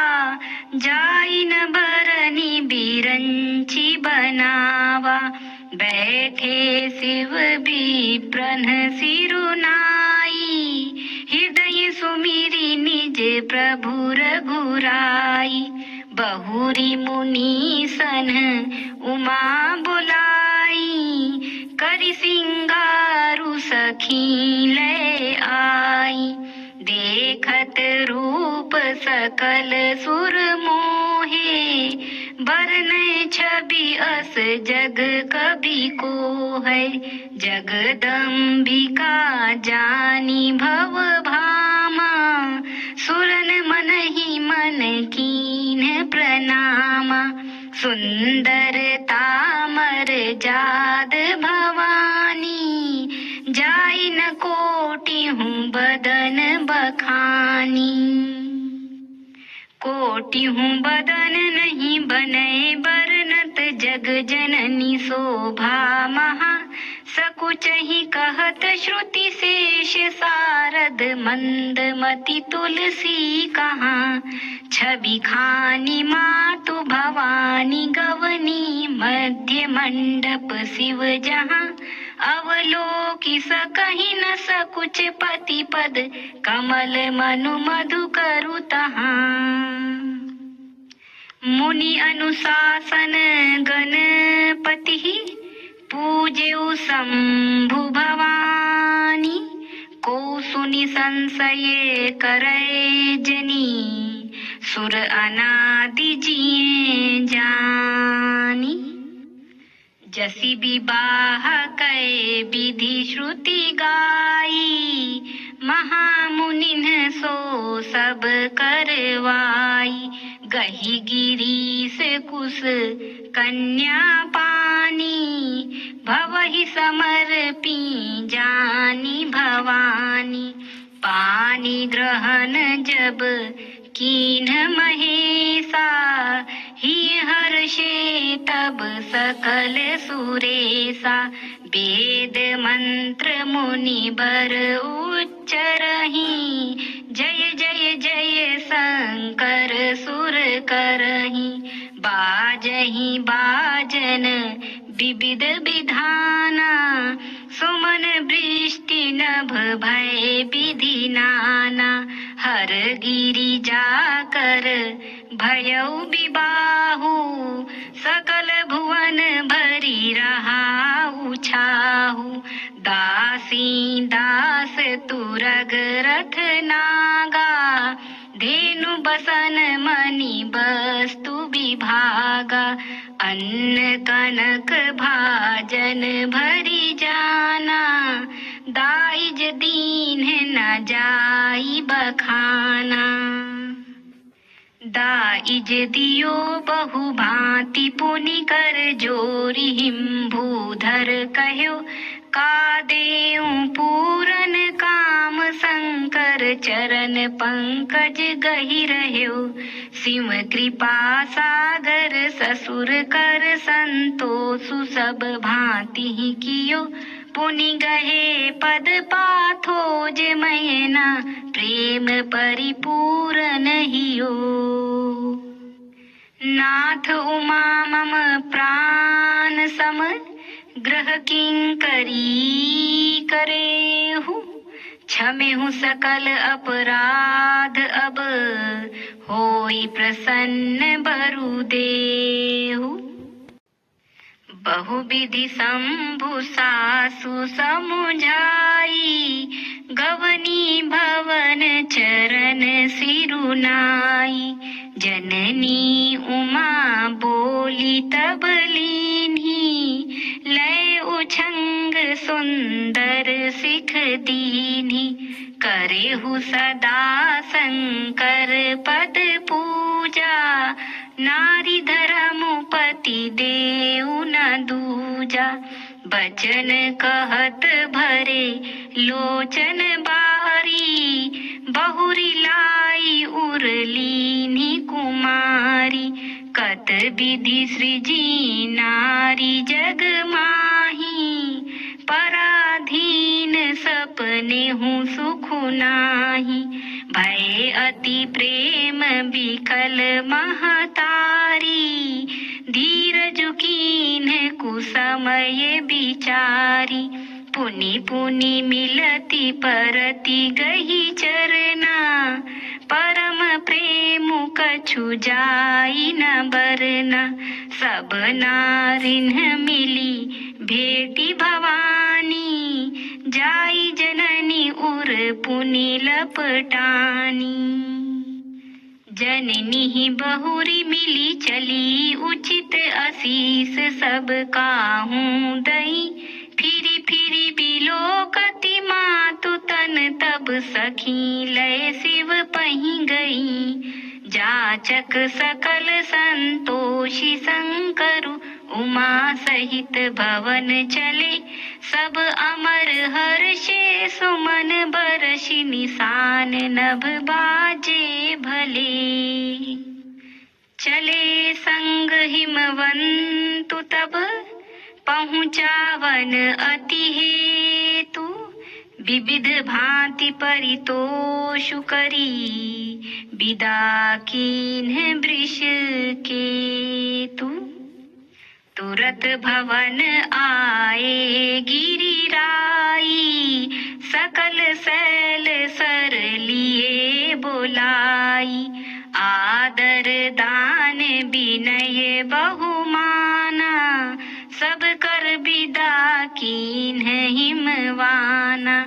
जाई न बरनी बिरंची बनावा। बैठे शिव विप्रन सिरुनाई, हृदय सुमिरी निज प्रभु रघुराई। बहुरी मुनि सन उमा बुलाई, करि सिंगारु सखी ले आई। देखत रूप सकल सुर मोहे, बरनै छवि अस जग कभी को है। जगदम्बिका जानी भव भामा, सुरन मन ही मन कीन्ह प्रणामा। सुंदरता मर जाद भवानी, जाई न कोटि हूँ बदन बखानी। कोटि हूँ बदन नहीं बने बरनत, जग जननी शोभा महा। सकुच ही कहत श्रुति शेष सारद, मंदमति तुलसी कहाँ। छवि खानी मातु भवानी गवनी, मध्य मंडप शिव जहाँ। अवलोकि सकहि न सकुच पति पद, कमल मनु मधु करु तहाँ। मुनि अनुशासन गणपति, पूज्यु शंभु भवानी। को सुनि संशय करे जनी, सुर अनादि जिए जानी। जसी विवाह कै विधि श्रुति गाई, महामुनिन सो सब करवाई। गही गिरीश कुश कन्या पानी, भवहि समर्पी जानी भवानी। पानी ग्रहण जब कीन्ह महेशा, ही हर्षे तब सकल सुरेशा। वेद मंत्र मुनि बर उच्चरहि, जय जय जय शंकर सुर करहि। बाजहि बाजन विविध विधाना, सुमन वृष्टि नभ भय विधि नाना। हर गिरि जाकर भयउ विबाहु, सकल भुवन भरी रहाउ छाहु। दासी दास तुरग रथ नागा, धेनु बसन मणि वस्तु विभागा। अन्न कनक भाजन भरी जाना, दाइज दीन न जाई बखाना। दाइज दियो बहु भांति पुनि कर जोरी, हिम्भूधर कह्यो का देऊं पूरन काम। शंकर चरण पंकज गहि रह्यो, सिंह कृपा सागर ससुर कर संतोषु। सब भांति ही कियो पुनि गहे पद पाथोज मैना, प्रेम परिपूरन हियो। नाथ उमा मम प्राण सम, ग्रह किंकरी करेहु। क्षमेहु सकल अपराध अब, होई प्रसन्न बरु देहु। बहुविधि शंभु सासु समुझाई, गवनी भवन चरण सिरुनाई। जननी उमा बोली तब लीन्ही, लय उछंग सुंदर सिख दीन्ही। करेहु सदा शंकर पद पूजा, नारी धर्मपति देउ न दूजा। बचन कहत भरे लोचन बारी, बहुरी लाई उरलीनी कुमारी। कत विधि सृजी नारी जग माही, पराधीन सपने हूँ सुख नाही। भय अति प्रेम विकल महतारी, धीरज कीन्ह कुसमय विचारी। पुनि पुनि मिलति परति गही चरना, परम प्रेम कछु जाई न बरना। सब नारिन मिली भेटी भवानी, जाई जननी उर पुनि लपटानी। जननी ही बहुरी मिली चली, उचित आशीष सब काहू दई। फिरी फिरी बिलोकति मातु तन, तब सखी लय शिव पही गई। जाचक सकल संतोषी शंकरु, उमा सहित भवन चले, सब अमर हर्षे सुमन बरषि निशान नभ बाजे भले। चले संग हिमवंतु तब पहुँचावन अति हेतु, विविध भांति परितोषु करी विदा कीन्ह वृष केतु। तुरत भवन आए गिरिराई, सकल सैल सर लिए बोलाई। आदर दान विनय बहुमाना, सब कर विदा कीन्ह हिमवाना।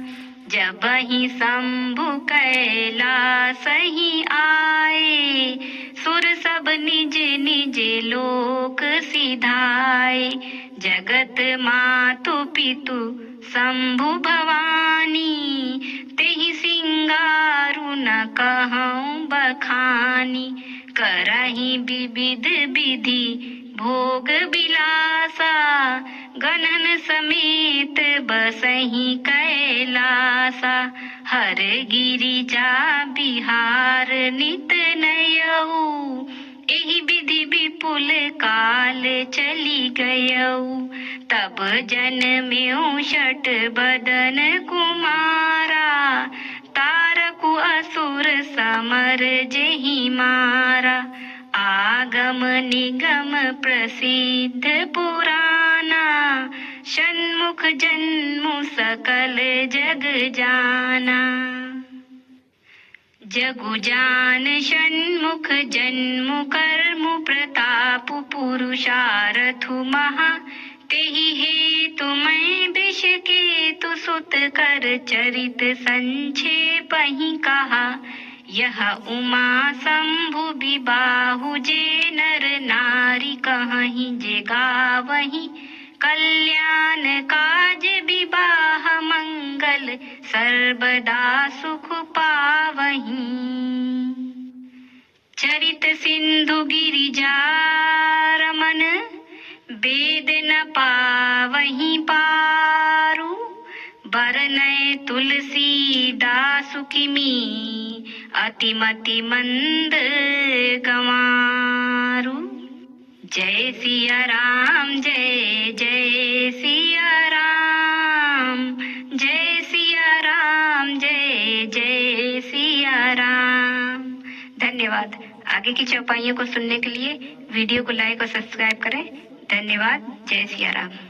जब ही शंभु कैलास ही आए, सुर सब निज निज लोक सिधाए। जगत मातु पितु शंभु भवानी, तेहि सिंगारु न कहऊँ बखानी। करहि विविध विधि भोग बिलासा, गणन समेत बसहि कैलासा। हर गिरिजा बिहार नित नयऊ, एहि विधि विपुल काल चली गयऊ। तब जन्म्यो षट बदन कुमारा, तारकु असुर समर जेहि मारा। आगम निगम प्रसिद्ध पुराना, षण्मुख जन्मु सकल जग जाना। जगु जान षण्मुख जन्मु कर्मु प्रतापु पुरुषारथु महा। तेहि हेतु मैं वृष केतु सुत कर चरित संक्षेप ही कहा। यह उमा शंभु विबाहु जे नर नारी कहीं जे गावहीं। कल्याण काज विवाह मंगल सर्वदा सुख पावहीं। चरित सिंधु गिरिजा रमन, वेद न पावहीं पारु। बरनय तुलसी दासु किमी, अतिमति मंद गंवारु। जय सिया राम जय जय सिया राम, जय सिया राम जय जय सिया राम। धन्यवाद। आगे की चौपाइयों को सुनने के लिए वीडियो को लाइक और सब्सक्राइब करें। धन्यवाद। जय सिया राम।